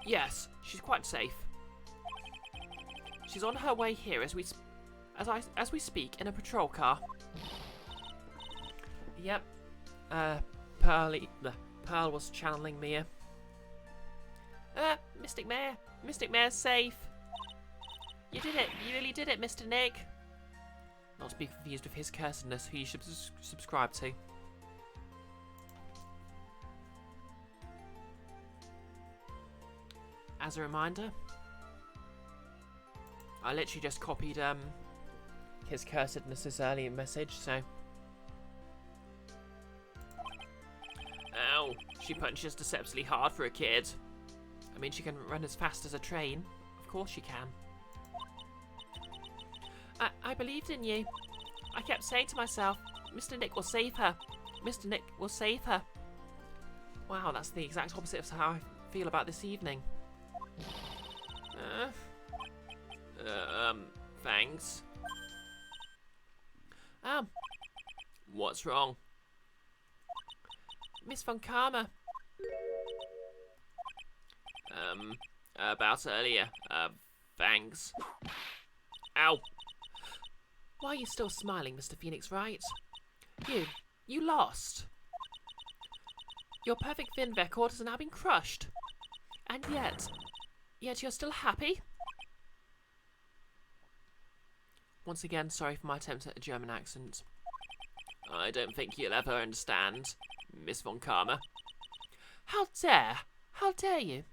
Yes, she's quite safe. She's on her way here as we speak in a patrol car. Yep. Pearl was channeling Mia. Mystic Mayor. Mystic Mayor's safe. You did it. You really did it, Mr. Nick. Not to be confused with his cursedness, who you should subscribe to. As a reminder, I literally just copied his cursedness's earlier message, so... Ow, she punches deceptively hard for a kid. I mean, she can run as fast as a train. Of course she can. I believed in you. I kept saying to myself, Mr. Nick will save her. Mr. Nick will save her. Wow, that's the exact opposite of how I feel about this evening. Thanks. What's wrong? Miss Von Karma. About earlier. Thanks. Ow. Why are you still smiling, Mr. Phoenix Wright? You lost. Your perfect fin record has now been crushed. And yet you're still happy? Once again, sorry for my attempt at a German accent. I don't think you'll ever understand, Miss Von Karma. How dare you?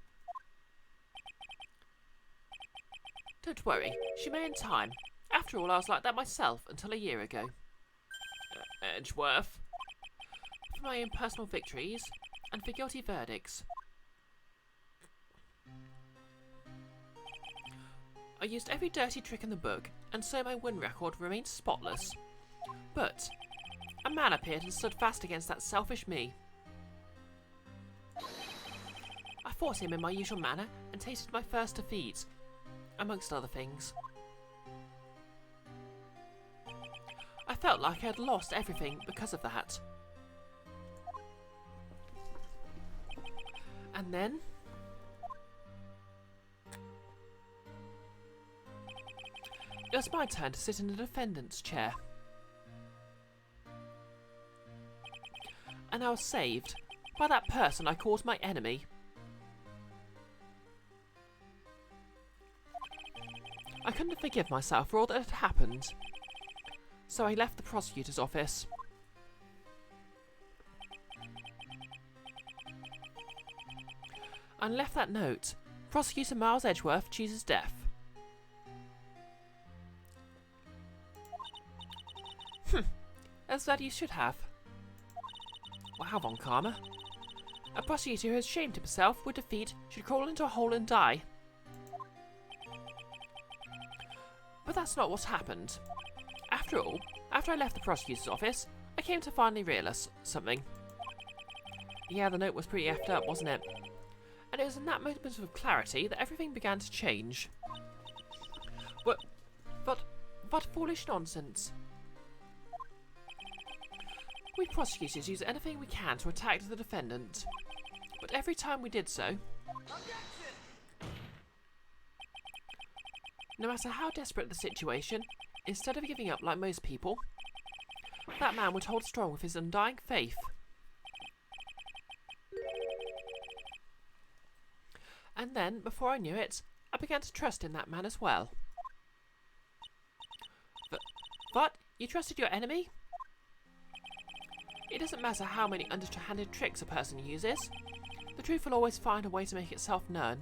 Don't worry, she may in time. After all, I was like that myself until a year ago. Edgeworth? For my own personal victories, and for guilty verdicts. I used every dirty trick in the book, and so my win record remained spotless. But a man appeared and stood fast against that selfish me. I fought him in my usual manner and tasted my first defeat, amongst other things. I felt like I had lost everything because of that. And then... it was my turn to sit in the defendant's chair. And I was saved by that person I called my enemy. I couldn't forgive myself for all that had happened. So I left the prosecutor's office. and left that note. Prosecutor Miles Edgeworth chooses death. As that you should have. Wow, Von Karma. A prosecutor who has shamed himself with defeat should crawl into a hole and die. But that's not what's happened. After all, after I left the prosecutor's office, I came to finally realise something. Yeah, the note was pretty effed up, wasn't it? And it was in that moment of clarity that everything began to change. What foolish nonsense. We prosecutors use anything we can to attack the defendant. But every time we did so, no matter how desperate the situation, instead of giving up like most people, that man would hold strong with his undying faith. And then, before I knew it, I began to trust in that man as well. What? You trusted your enemy? It doesn't matter how many underhanded tricks a person uses. The truth will always find a way to make itself known.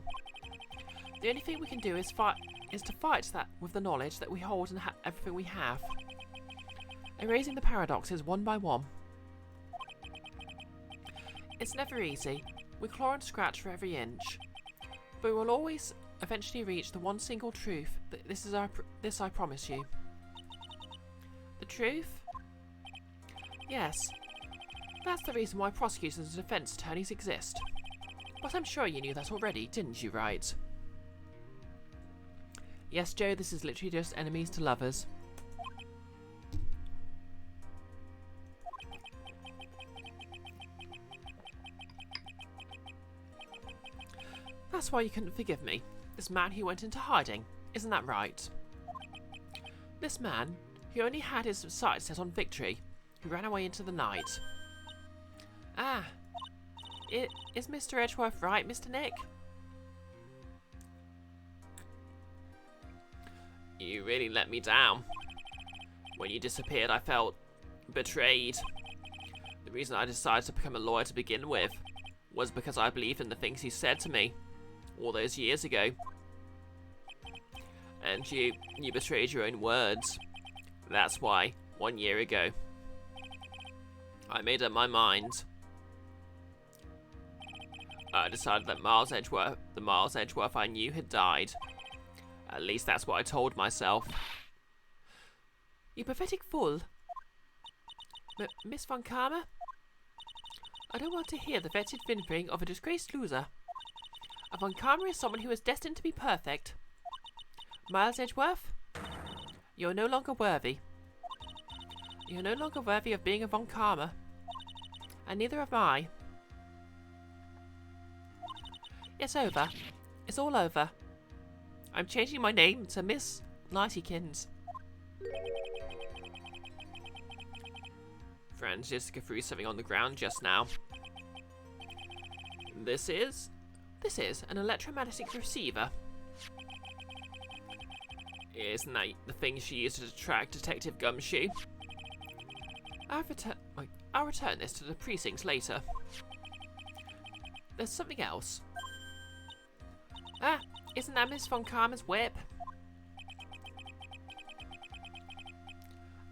The only thing we can do is to fight that with the knowledge that we hold and everything we have. Erasing the paradoxes one by one. It's never easy. We claw and scratch for every inch. But we will always eventually reach the one single truth. This I promise you. The truth? Yes. That's the reason why prosecutors and defence attorneys exist. But I'm sure you knew that already, didn't you, Wright? Yes, Joe, this is literally just enemies to lovers. That's why you couldn't forgive me. This man who went into hiding. Isn't that right? This man who only had his sights set on victory, who ran away into the night. Ah, is Mr. Edgeworth right, Mr. Nick? You really let me down. When you disappeared, I felt betrayed. The reason I decided to become a lawyer to begin with was because I believed in the things you said to me all those years ago. And you betrayed your own words. That's why, 1 year ago, I made up my mind. I decided that the Miles Edgeworth I knew had died. At least that's what I told myself. You pathetic fool. Miss Von Karma? I don't want to hear the vetted whimpering of a disgraced loser. A Von Karma is someone who is destined to be perfect. Miles Edgeworth? You're no longer worthy. You're no longer worthy of being a Von Karma. And neither am I. It's over. It's all over. I'm changing my name to Miss Nightykins. Francisca threw something on the ground just now. This is an electromagnetic receiver. Isn't that the thing she used to track Detective Gumshoe? I'll return this to the precincts later. There's something else. Ah, isn't that Miss Von Karma's whip?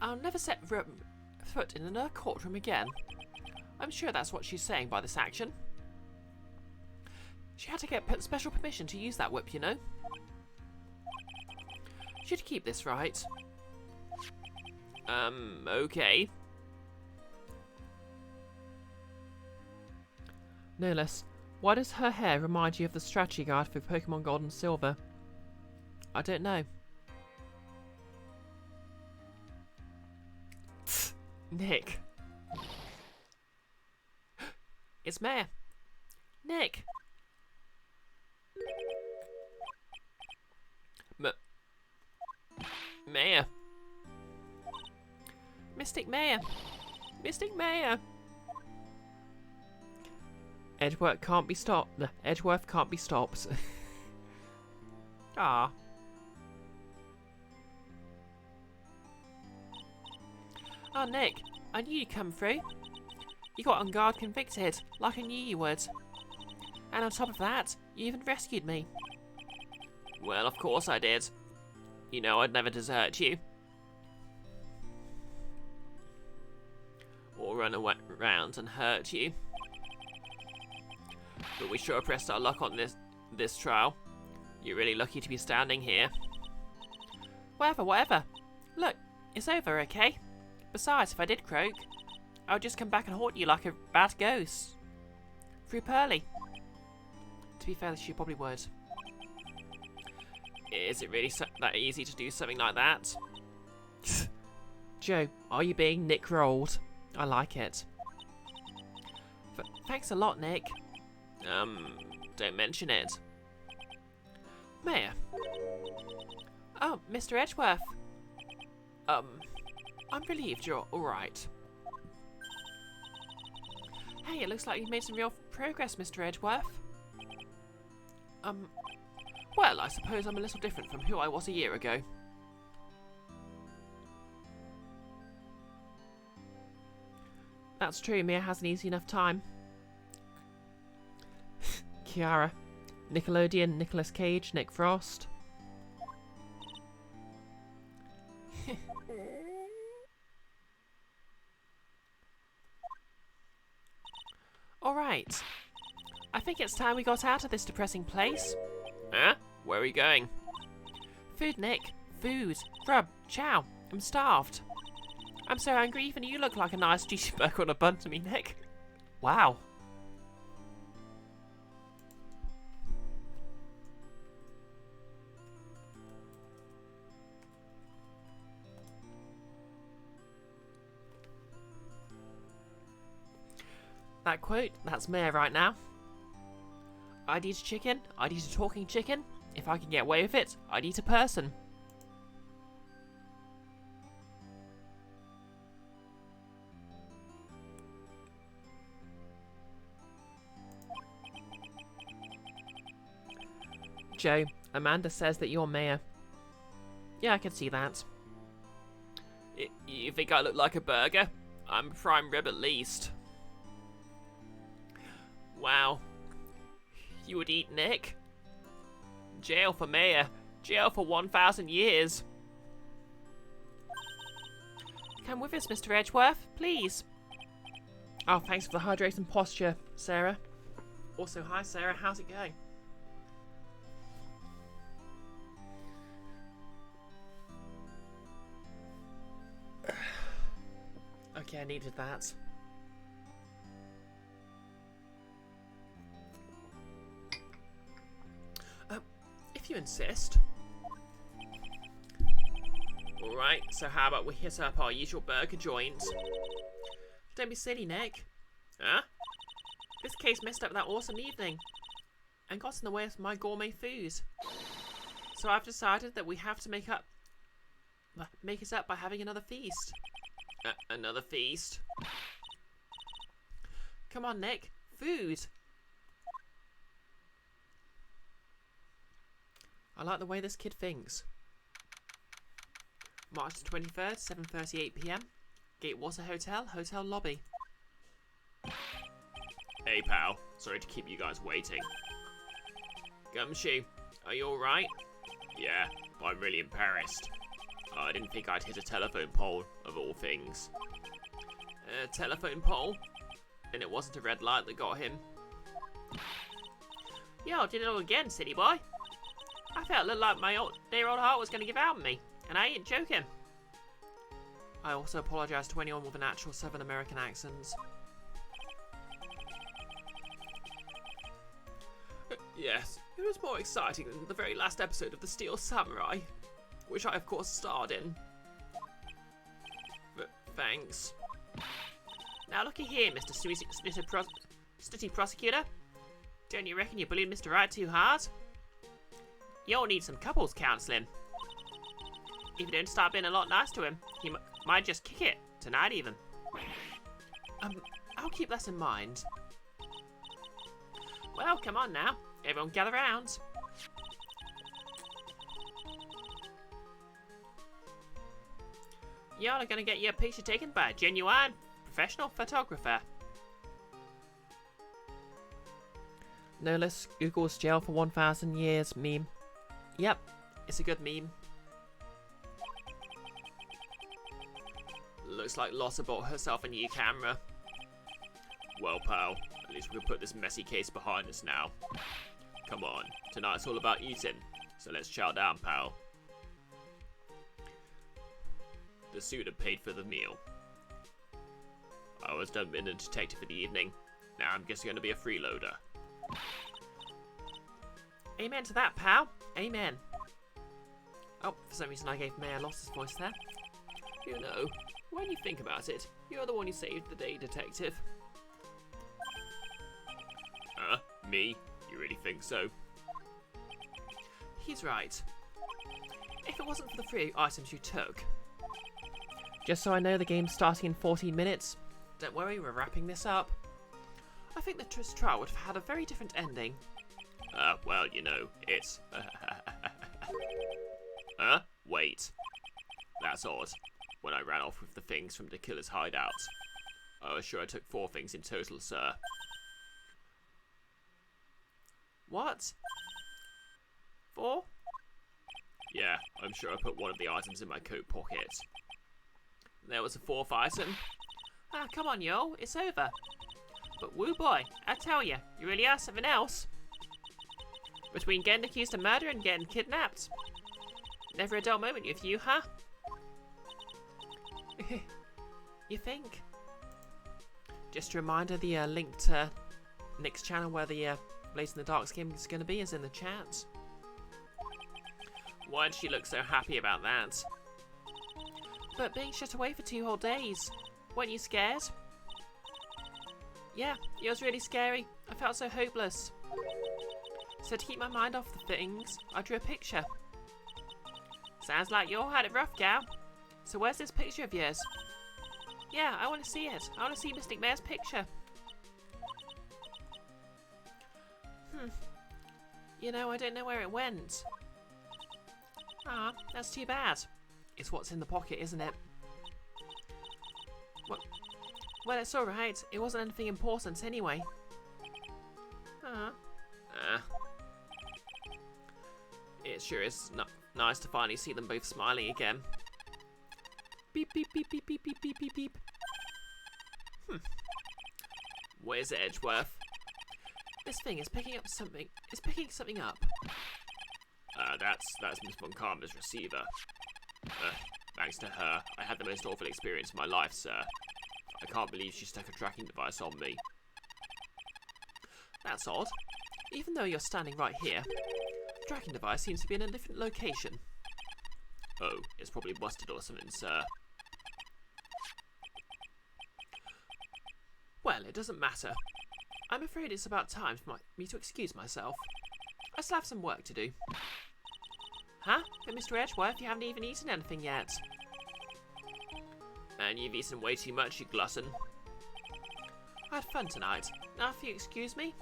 I'll never set foot in a courtroom again. I'm sure that's what she's saying by this action. She had to get special permission to use that whip, you know. Should keep this, right? Okay. No less. Why does her hair remind you of the strategy guide for Pokemon Gold and Silver? I don't know. Nick. It's Maya. Nick. Maya. Mystic Maya. Mystic Maya. Edgeworth can't be stopped. Edgeworth can't be stopped. Ah. Oh, Nick, I knew you'd come through. You got on guard convicted, like I knew you would. And on top of that, you even rescued me. Well, of course I did. You know I'd never desert you. Or run around and hurt you. But we sure pressed our luck on this trial. You're really lucky to be standing here. Whatever. Look, it's over, okay? Besides, if I did croak, I would just come back and haunt you like a bad ghost. Through Pearly. To be fair, she probably would. Is it really that easy to do something like that? Joe, are you being Nick rolled? I like it. Thanks a lot, Nick. Don't mention it. Mayor. Oh, Mr. Edgeworth. I'm relieved you're alright. Hey, it looks like you've made some real progress, Mr. Edgeworth. Well, I suppose I'm a little different from who I was a year ago. That's true, Mia hasn't easy enough time. Kiara. Nickelodeon, Nicolas Cage, Nick Frost. Alright. I think it's time we got out of this depressing place. Huh? Where are we going? Food, Nick. Food. Grub. Chow. I'm starved. I'm so hungry, even you look like a nice juicy burger on a bun to me, Nick. Wow. That quote, that's Mayor right now. I'd eat a chicken, I'd eat a talking chicken. If I can get away with it, I'd eat a person. Joe, Amanda says that you're Mayor. Yeah, I can see that. You think I look like a burger? I'm a prime rib at least. Wow. You would eat Nick? Jail for Mayor. Jail for 1,000 years. Come with us, Mr. Edgeworth, please. Oh, thanks for the hydrating posture, Sarah. Also, hi, Sarah. How's it going? Okay, I needed that. If you insist. Alright, so how about we hit up our usual burger joint? Don't be silly, Nick. Huh? This case messed up that awesome evening and got in the way of my gourmet food. So I've decided that we have to make it up by having another feast. Another feast? Come on, Nick. Food. I like the way this kid thinks. March the 23rd, 7:38 PM. Gatewater Hotel, hotel lobby. Hey pal, sorry to keep you guys waiting. Gumshoe, are you alright? Yeah, but I'm really embarrassed. I didn't think I'd hit a telephone pole, of all things. A telephone pole? And it wasn't a red light that got him. Yo, did it all again, city boy. I felt a little like my dear old heart was going to give out on me, and I ain't joking. I also apologise to anyone with an actual Southern American accent. Yes, it was more exciting than the very last episode of The Steel Samurai, which I of course starred in. But thanks. Now looky here, Mr. Snitty Prosecutor. Don't you reckon you bullied Mr. Wright too hard? You'll need some couples counselling. If you don't start being a lot nice to him, he might just kick it, tonight even. I'll keep that in mind. Well, come on now. Everyone gather round. Y'all are gonna get your picture taken by a genuine professional photographer. No less Google's jail for 1,000 years meme. Yep, it's a good meme. Looks like Lotta bought herself a new camera. Well, pal, at least we can put this messy case behind us now. Come on, tonight's all about eating, so let's chow down, pal. The suit had paid for the meal. I was done being a detective for the evening. Now I'm just going to be a freeloader. Amen to that, pal. Amen. Oh, for some reason I gave Mayor Lotta's voice there. You know, when you think about it, you're the one who saved the day, detective. Me? You really think so? He's right. If it wasn't for the 3 items you took. Just so I know, the game's starting in 14 minutes. Don't worry, we're wrapping this up. I think the trial would have had a very different ending. Well, you know, it's... Wait. That's odd. When I ran off with the things from the killer's hideout. I was sure I took 4 things in total, sir. What? 4? Yeah, I'm sure I put one of the items in my coat pocket. There was a 4th item. Ah, come on, yo, it's over. But woo boy, I tell ya, you really are something else. Between getting accused of murder and getting kidnapped. Never a dull moment with you, huh? You think? Just a reminder, the link to Nick's channel where the Blaze in the Dark skin is going to be is in the chat. Why'd she look so happy about that? But being shut away for 2 whole days. Weren't you scared? Yeah, it was really scary. I felt so hopeless. So to keep my mind off the things, I drew a picture. Sounds like you all had it rough, gal. So where's this picture of yours? Yeah, I want to see it. I want to see Mystic Mayor's picture. You know, I don't know where it went. Ah, that's too bad. It's what's in the pocket, isn't it? Well, it's alright. It wasn't anything important anyway. It sure is nice to finally see them both smiling again. Beep, beep, beep, beep, beep, beep, beep, beep, beep. Where's Edgeworth? This thing is picking up something. It's picking something up. That's Miss Von Karma's receiver. Thanks to her, I had the most awful experience of my life, sir. I can't believe she stuck a tracking device on me. That's odd. Even though you're standing right here, the tracking device seems to be in a different location. Oh, it's probably busted or something, sir. Well, it doesn't matter. I'm afraid it's about time for me to excuse myself. I still have some work to do. Huh? But Mr. Edgeworth, you haven't even eaten anything yet. And you've eaten way too much, you glutton. I had fun tonight. Now if you excuse me.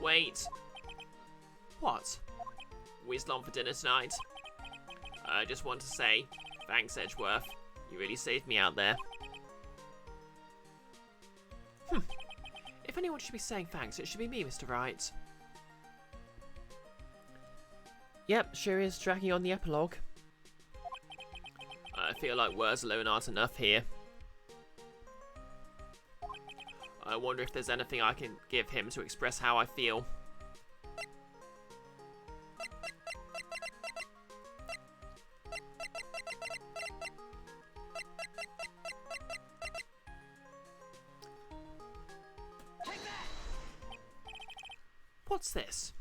Wait. What? We're on for dinner tonight. I just want to say, thanks, Edgeworth. You really saved me out there. If anyone should be saying thanks, it should be me, Mr. Wright. Yep, sure is dragging on the epilogue. I feel like words alone aren't enough here. I wonder if there's anything I can give him to express how I feel. What's this?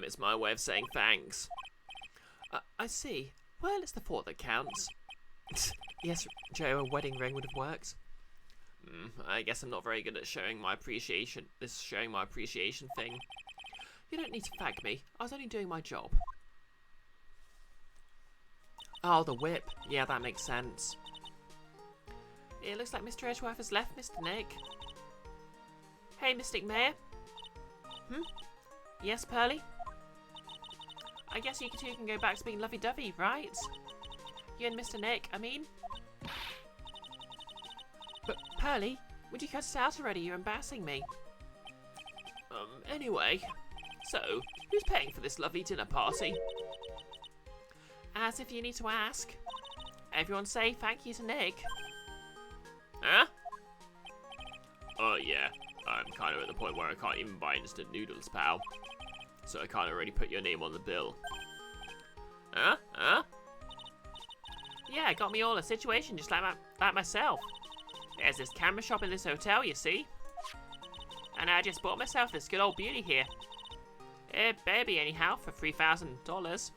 It's my way of saying thanks. I see. Well, it's the thought that counts. Yes, Joe, a wedding ring would have worked. I guess I'm not very good at showing my appreciation. This showing my appreciation thing. You don't need to fag me. I was only doing my job. Oh, the whip. Yeah, that makes sense. It looks like Mr. Edgeworth has left, Mr. Nick. Hey, Mystic Mayor. Yes, Pearly? I guess you two can go back to being lovey-dovey, right? You and Mr. Nick, I mean. But, Pearly, Would you cut it out already? You're embarrassing me. Anyway, so, who's paying for this lovely dinner party? As if you need to ask. Everyone say thank you to Nick. Huh? Oh yeah, I'm kind of at the point where I can't even buy instant noodles, pal. So I can't already put your name on the bill. Huh? Huh? Yeah, got me all a situation just like myself. There's this camera shop in this hotel, you see. And I just bought myself this good old beauty here. Baby, anyhow, for $3,000.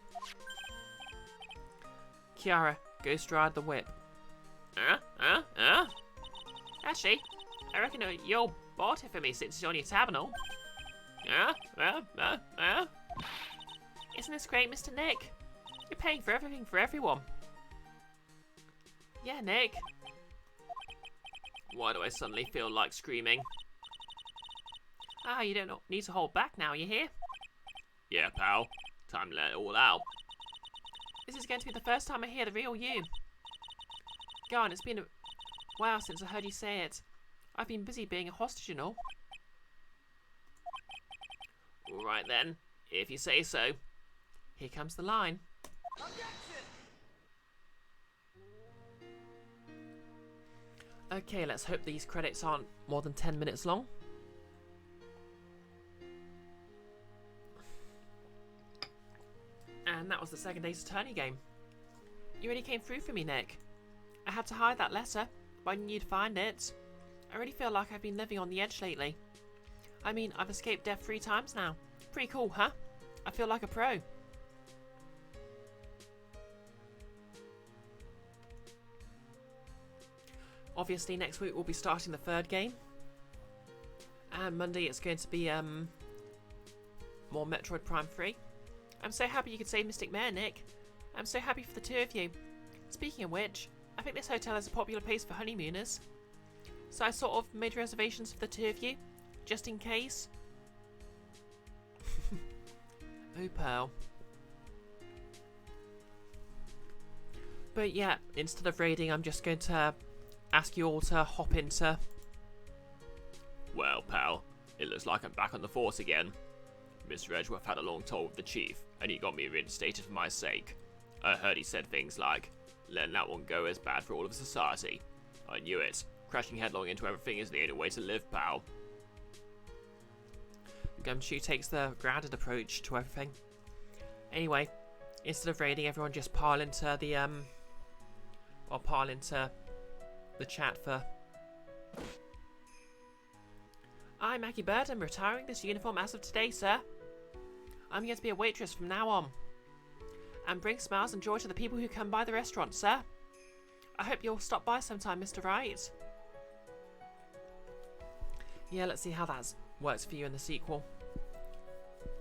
Kiara, go stride the whip. Actually, I reckon you'll bought it for me since it's on your tab and all. Isn't this great, Mr. Nick? You're paying for everything for everyone. Yeah, Nick. Why do I suddenly feel like screaming? Ah, you don't need to hold back now, you hear? Yeah, pal. Time to let it all out. This is going to be the first time I hear the real you. Go on, it's been a while since I heard you say it. I've been busy being a hostage and all. Alright then, if you say so. Here comes the line. Okay, let's hope these credits aren't more than 10 minutes long. And that was the second day's attorney game. You really came through for me, Nick. I had to hide that letter, but I knew you'd find it. I really feel like I've been living on the edge lately. I mean, I've escaped death 3 times now. Pretty cool, huh? I feel like a pro. Obviously, next week we'll be starting the 3rd game. And Monday it's going to be more Metroid Prime 3. I'm so happy you could save Mystic Mare, Nick. I'm so happy for the 2 of you. Speaking of which, I think this hotel is a popular place for honeymooners. So I sort of made reservations for the 2 of you, just in case. Oh, Pearl. But yeah, instead of raiding, I'm just going to ask you all to hop into... Well, pal, it looks like I'm back on the force again. Mr. Edgeworth had a long talk with the chief, and he got me reinstated for my sake. I heard he said things like, letting that one go is bad for all of society. I knew it. Crashing headlong into everything is the only way to live, pal. Gumshoe takes the grounded approach to everything. Anyway, instead of raiding, everyone just pile into the chat for... I'm Maggie Bird. I'm retiring this uniform as of today, sir. I'm going to be a waitress from now on. And bring smiles and joy to the people who come by the restaurant, sir. I hope you'll stop by sometime, Mr. Wright. Yeah, let's see how that works for you in the sequel.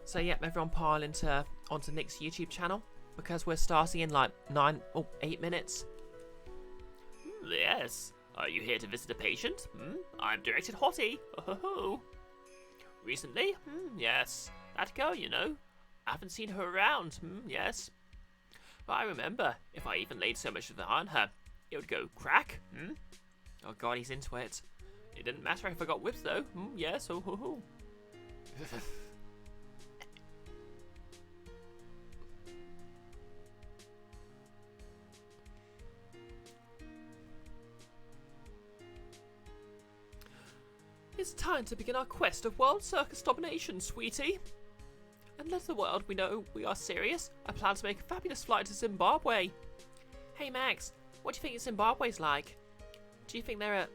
So, yep, everyone pile onto Nick's YouTube channel, because we're starting in like 8 minutes. Yes. Are you here to visit a patient? I'm Directed Hottie. Oh. Recently? Yes. That girl, you know. I haven't seen her around. Yes. But I remember, if I even laid so much of it on her, it would go crack. Oh god, he's into it. It didn't matter if I got whipped though. Yes. Oh. It's time to begin our quest of world circus domination, sweetie. And let the world know we are serious. I plan to make a fabulous flight to Zimbabwe. Hey Max, what do you think Zimbabwe's like? Do you think there are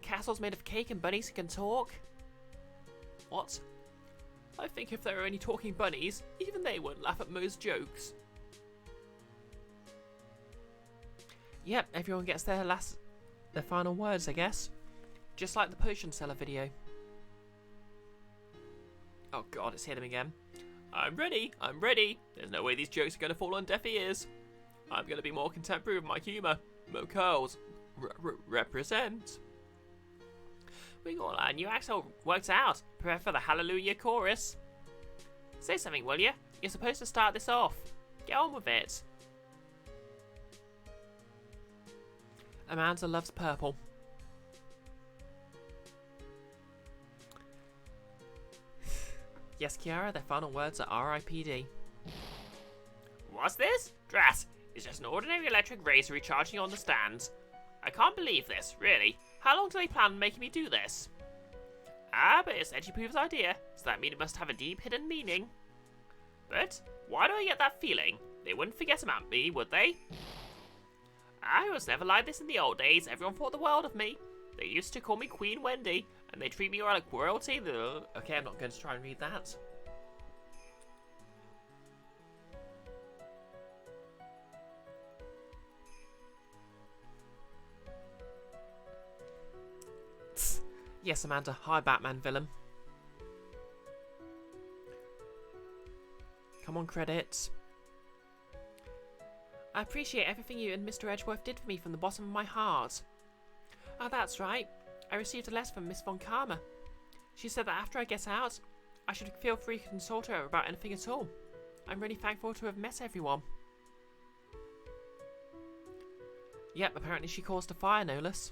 castles made of cake and bunnies who can talk? What? I think if there are any talking bunnies, even they wouldn't laugh at most jokes. Yep, everyone gets their final words, I guess. Just like the potion seller video. Oh god, it's hit him again. I'm ready. There's no way these jokes are going to fall on deaf ears. I'm going to be more contemporary with my humour. Mo curls. Represent. We got our new axle worked out. Prepare for the Hallelujah chorus. Say something, will you? You're supposed to start this off. Get on with it. Amanda loves purple. Yes, Kiara, their final words are R.I.P.D. What's this? Drat, it's just an ordinary electric razor recharging on the stand. I can't believe this, really. How long do they plan on making me do this? Ah, but it's Edgy Poo's idea, so that means it must have a deep hidden meaning. But why do I get that feeling? They wouldn't forget about me, would they? I was never like this in the old days. Everyone thought the world of me. They used to call me Queen Wendy, and they treat me like royalty. Okay, I'm not going to try and read that. Yes, Amanda. Hi, Batman villain. Come on, credits. I appreciate everything you and Mr. Edgeworth did for me from the bottom of my heart. Oh, that's right. I received a letter from Miss Von Karma. She said that after I get out, I should feel free to consult her about anything at all. I'm really thankful to have met everyone. Yep, apparently she caused a fire, no less.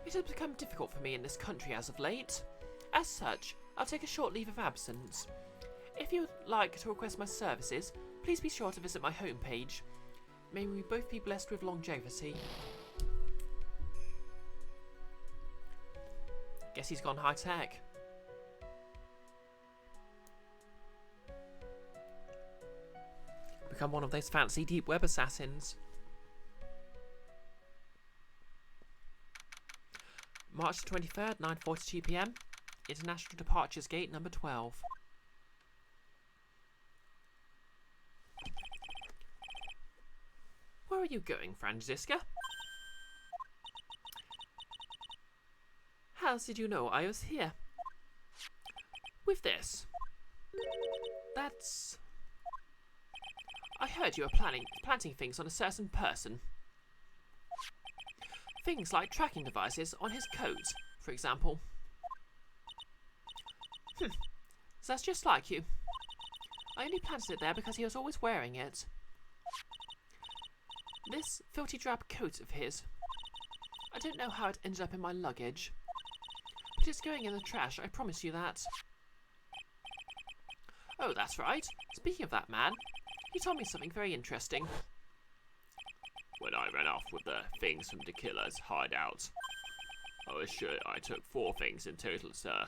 It has become difficult for me in this country as of late. As such, I'll take a short leave of absence. If you would like to request my services, please be sure to visit my homepage. May we both be blessed with longevity. Guess he's gone high tech. Become one of those fancy deep web assassins. March 23rd, 9:42 PM. International Departures Gate number 12. Where are you going, Franziska? How did you know I was here? With this. That's... I heard you were planting things on a certain person. Things like tracking devices on his coat, for example. So that's just like you. I only planted it there because he was always wearing it. This filthy drab coat of his. I don't know how it ended up in my luggage. But it's going in the trash, I promise you that. Oh, that's right. Speaking of that man, he told me something very interesting. When I ran off with the things from the killer's hideout, I was sure I took 4 things in total, sir.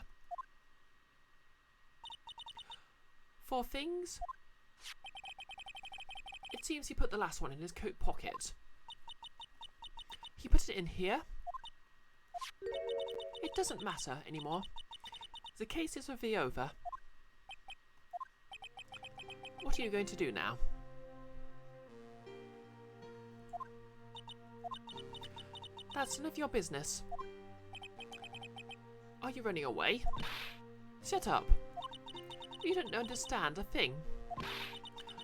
4 things? It seems he put the last one in his coat pocket. He put it in here? It doesn't matter anymore. The case is with the over. What are you going to do now? That's none of your business. Are you running away? Shut up. You don't understand a thing.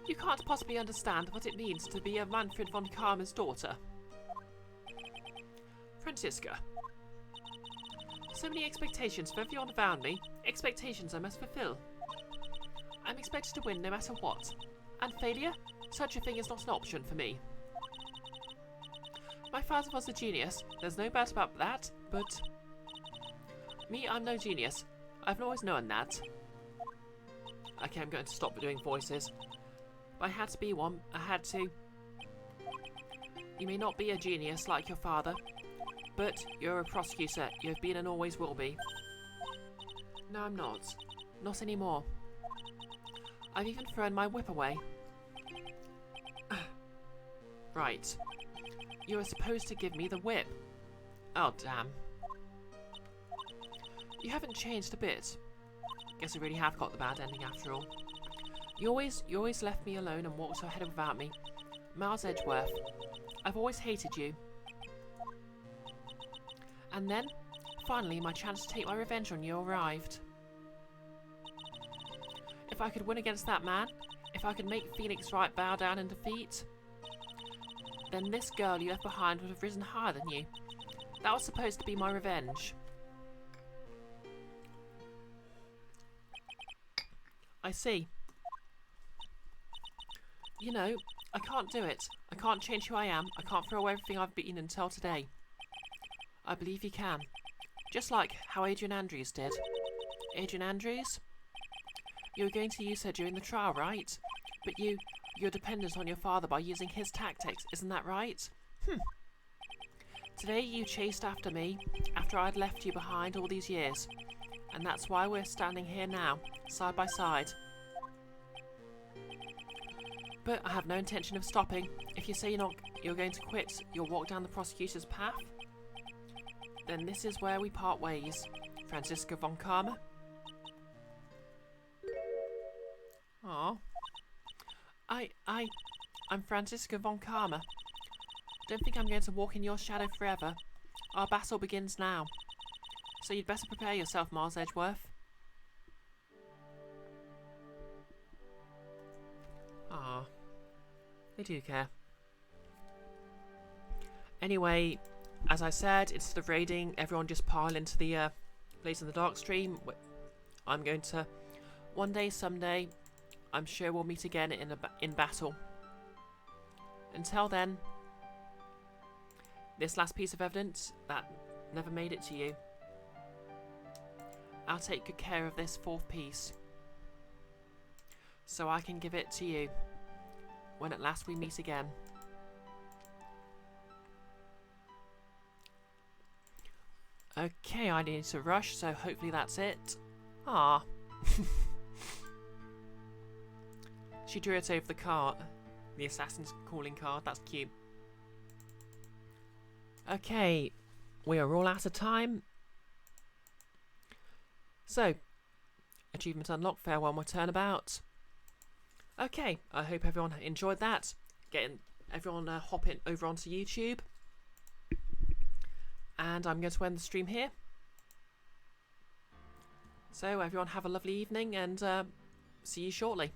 You can't possibly understand what it means to be a Manfred von Karma's daughter. Franziska. So many expectations for everyone around me. Expectations I must fulfill. I'm expected to win no matter what. And failure? Such a thing is not an option for me. My father was a genius. There's no doubt about that, but... Me, I'm no genius. I've always known that. Okay, I'm going to stop doing voices. But I had to be one. I had to. You may not be a genius like your father, but you're a prosecutor. You have been and always will be. No, I'm not. Not anymore. I've even thrown my whip away. Right. You were supposed to give me the whip. Oh, damn. You haven't changed a bit. Guess I really have got the bad ending after all. You always left me alone and walked ahead without me. Miles Edgeworth. I've always hated you. And then, finally, my chance to take my revenge on you arrived. If I could win against that man, if I could make Phoenix Wright bow down in defeat, then this girl you left behind would have risen higher than you. That was supposed to be my revenge. I see. You know, I can't do it. I can't change who I am. I can't throw away everything I've been until today. I believe you can. Just like how Adrian Andrews did. Adrian Andrews? You were going to use her during the trial, right? But you're dependent on your father by using his tactics, isn't that right? Today you chased after me, after I'd left you behind all these years. And that's why we're standing here now, side by side. But I have no intention of stopping. If you say you're going to quit, you'll walk down the prosecutor's path, then this is where we part ways. Franziska von Karma. Aw. I'm Franziska von Karma. Don't think I'm going to walk in your shadow forever. Our battle begins now. So you'd better prepare yourself, Miles Edgeworth. Ah, they do care. Anyway, as I said, instead of raiding, everyone just pile into the Blaze in the Dark stream. I'm going to, one day, someday, I'm sure we'll meet again in battle. Until then, this last piece of evidence that never made it to you, I'll take good care of this fourth piece, so I can give it to you when at last we meet again. Okay, I need to rush, so hopefully that's it. Ah. She drew it over the card. The assassin's calling card, that's cute. Okay, we are all out of time. So, achievement unlocked, farewell my turnabout. Okay, I hope everyone enjoyed that. Getting everyone hopping over onto YouTube. And I'm going to end the stream here. So everyone have a lovely evening and see you shortly.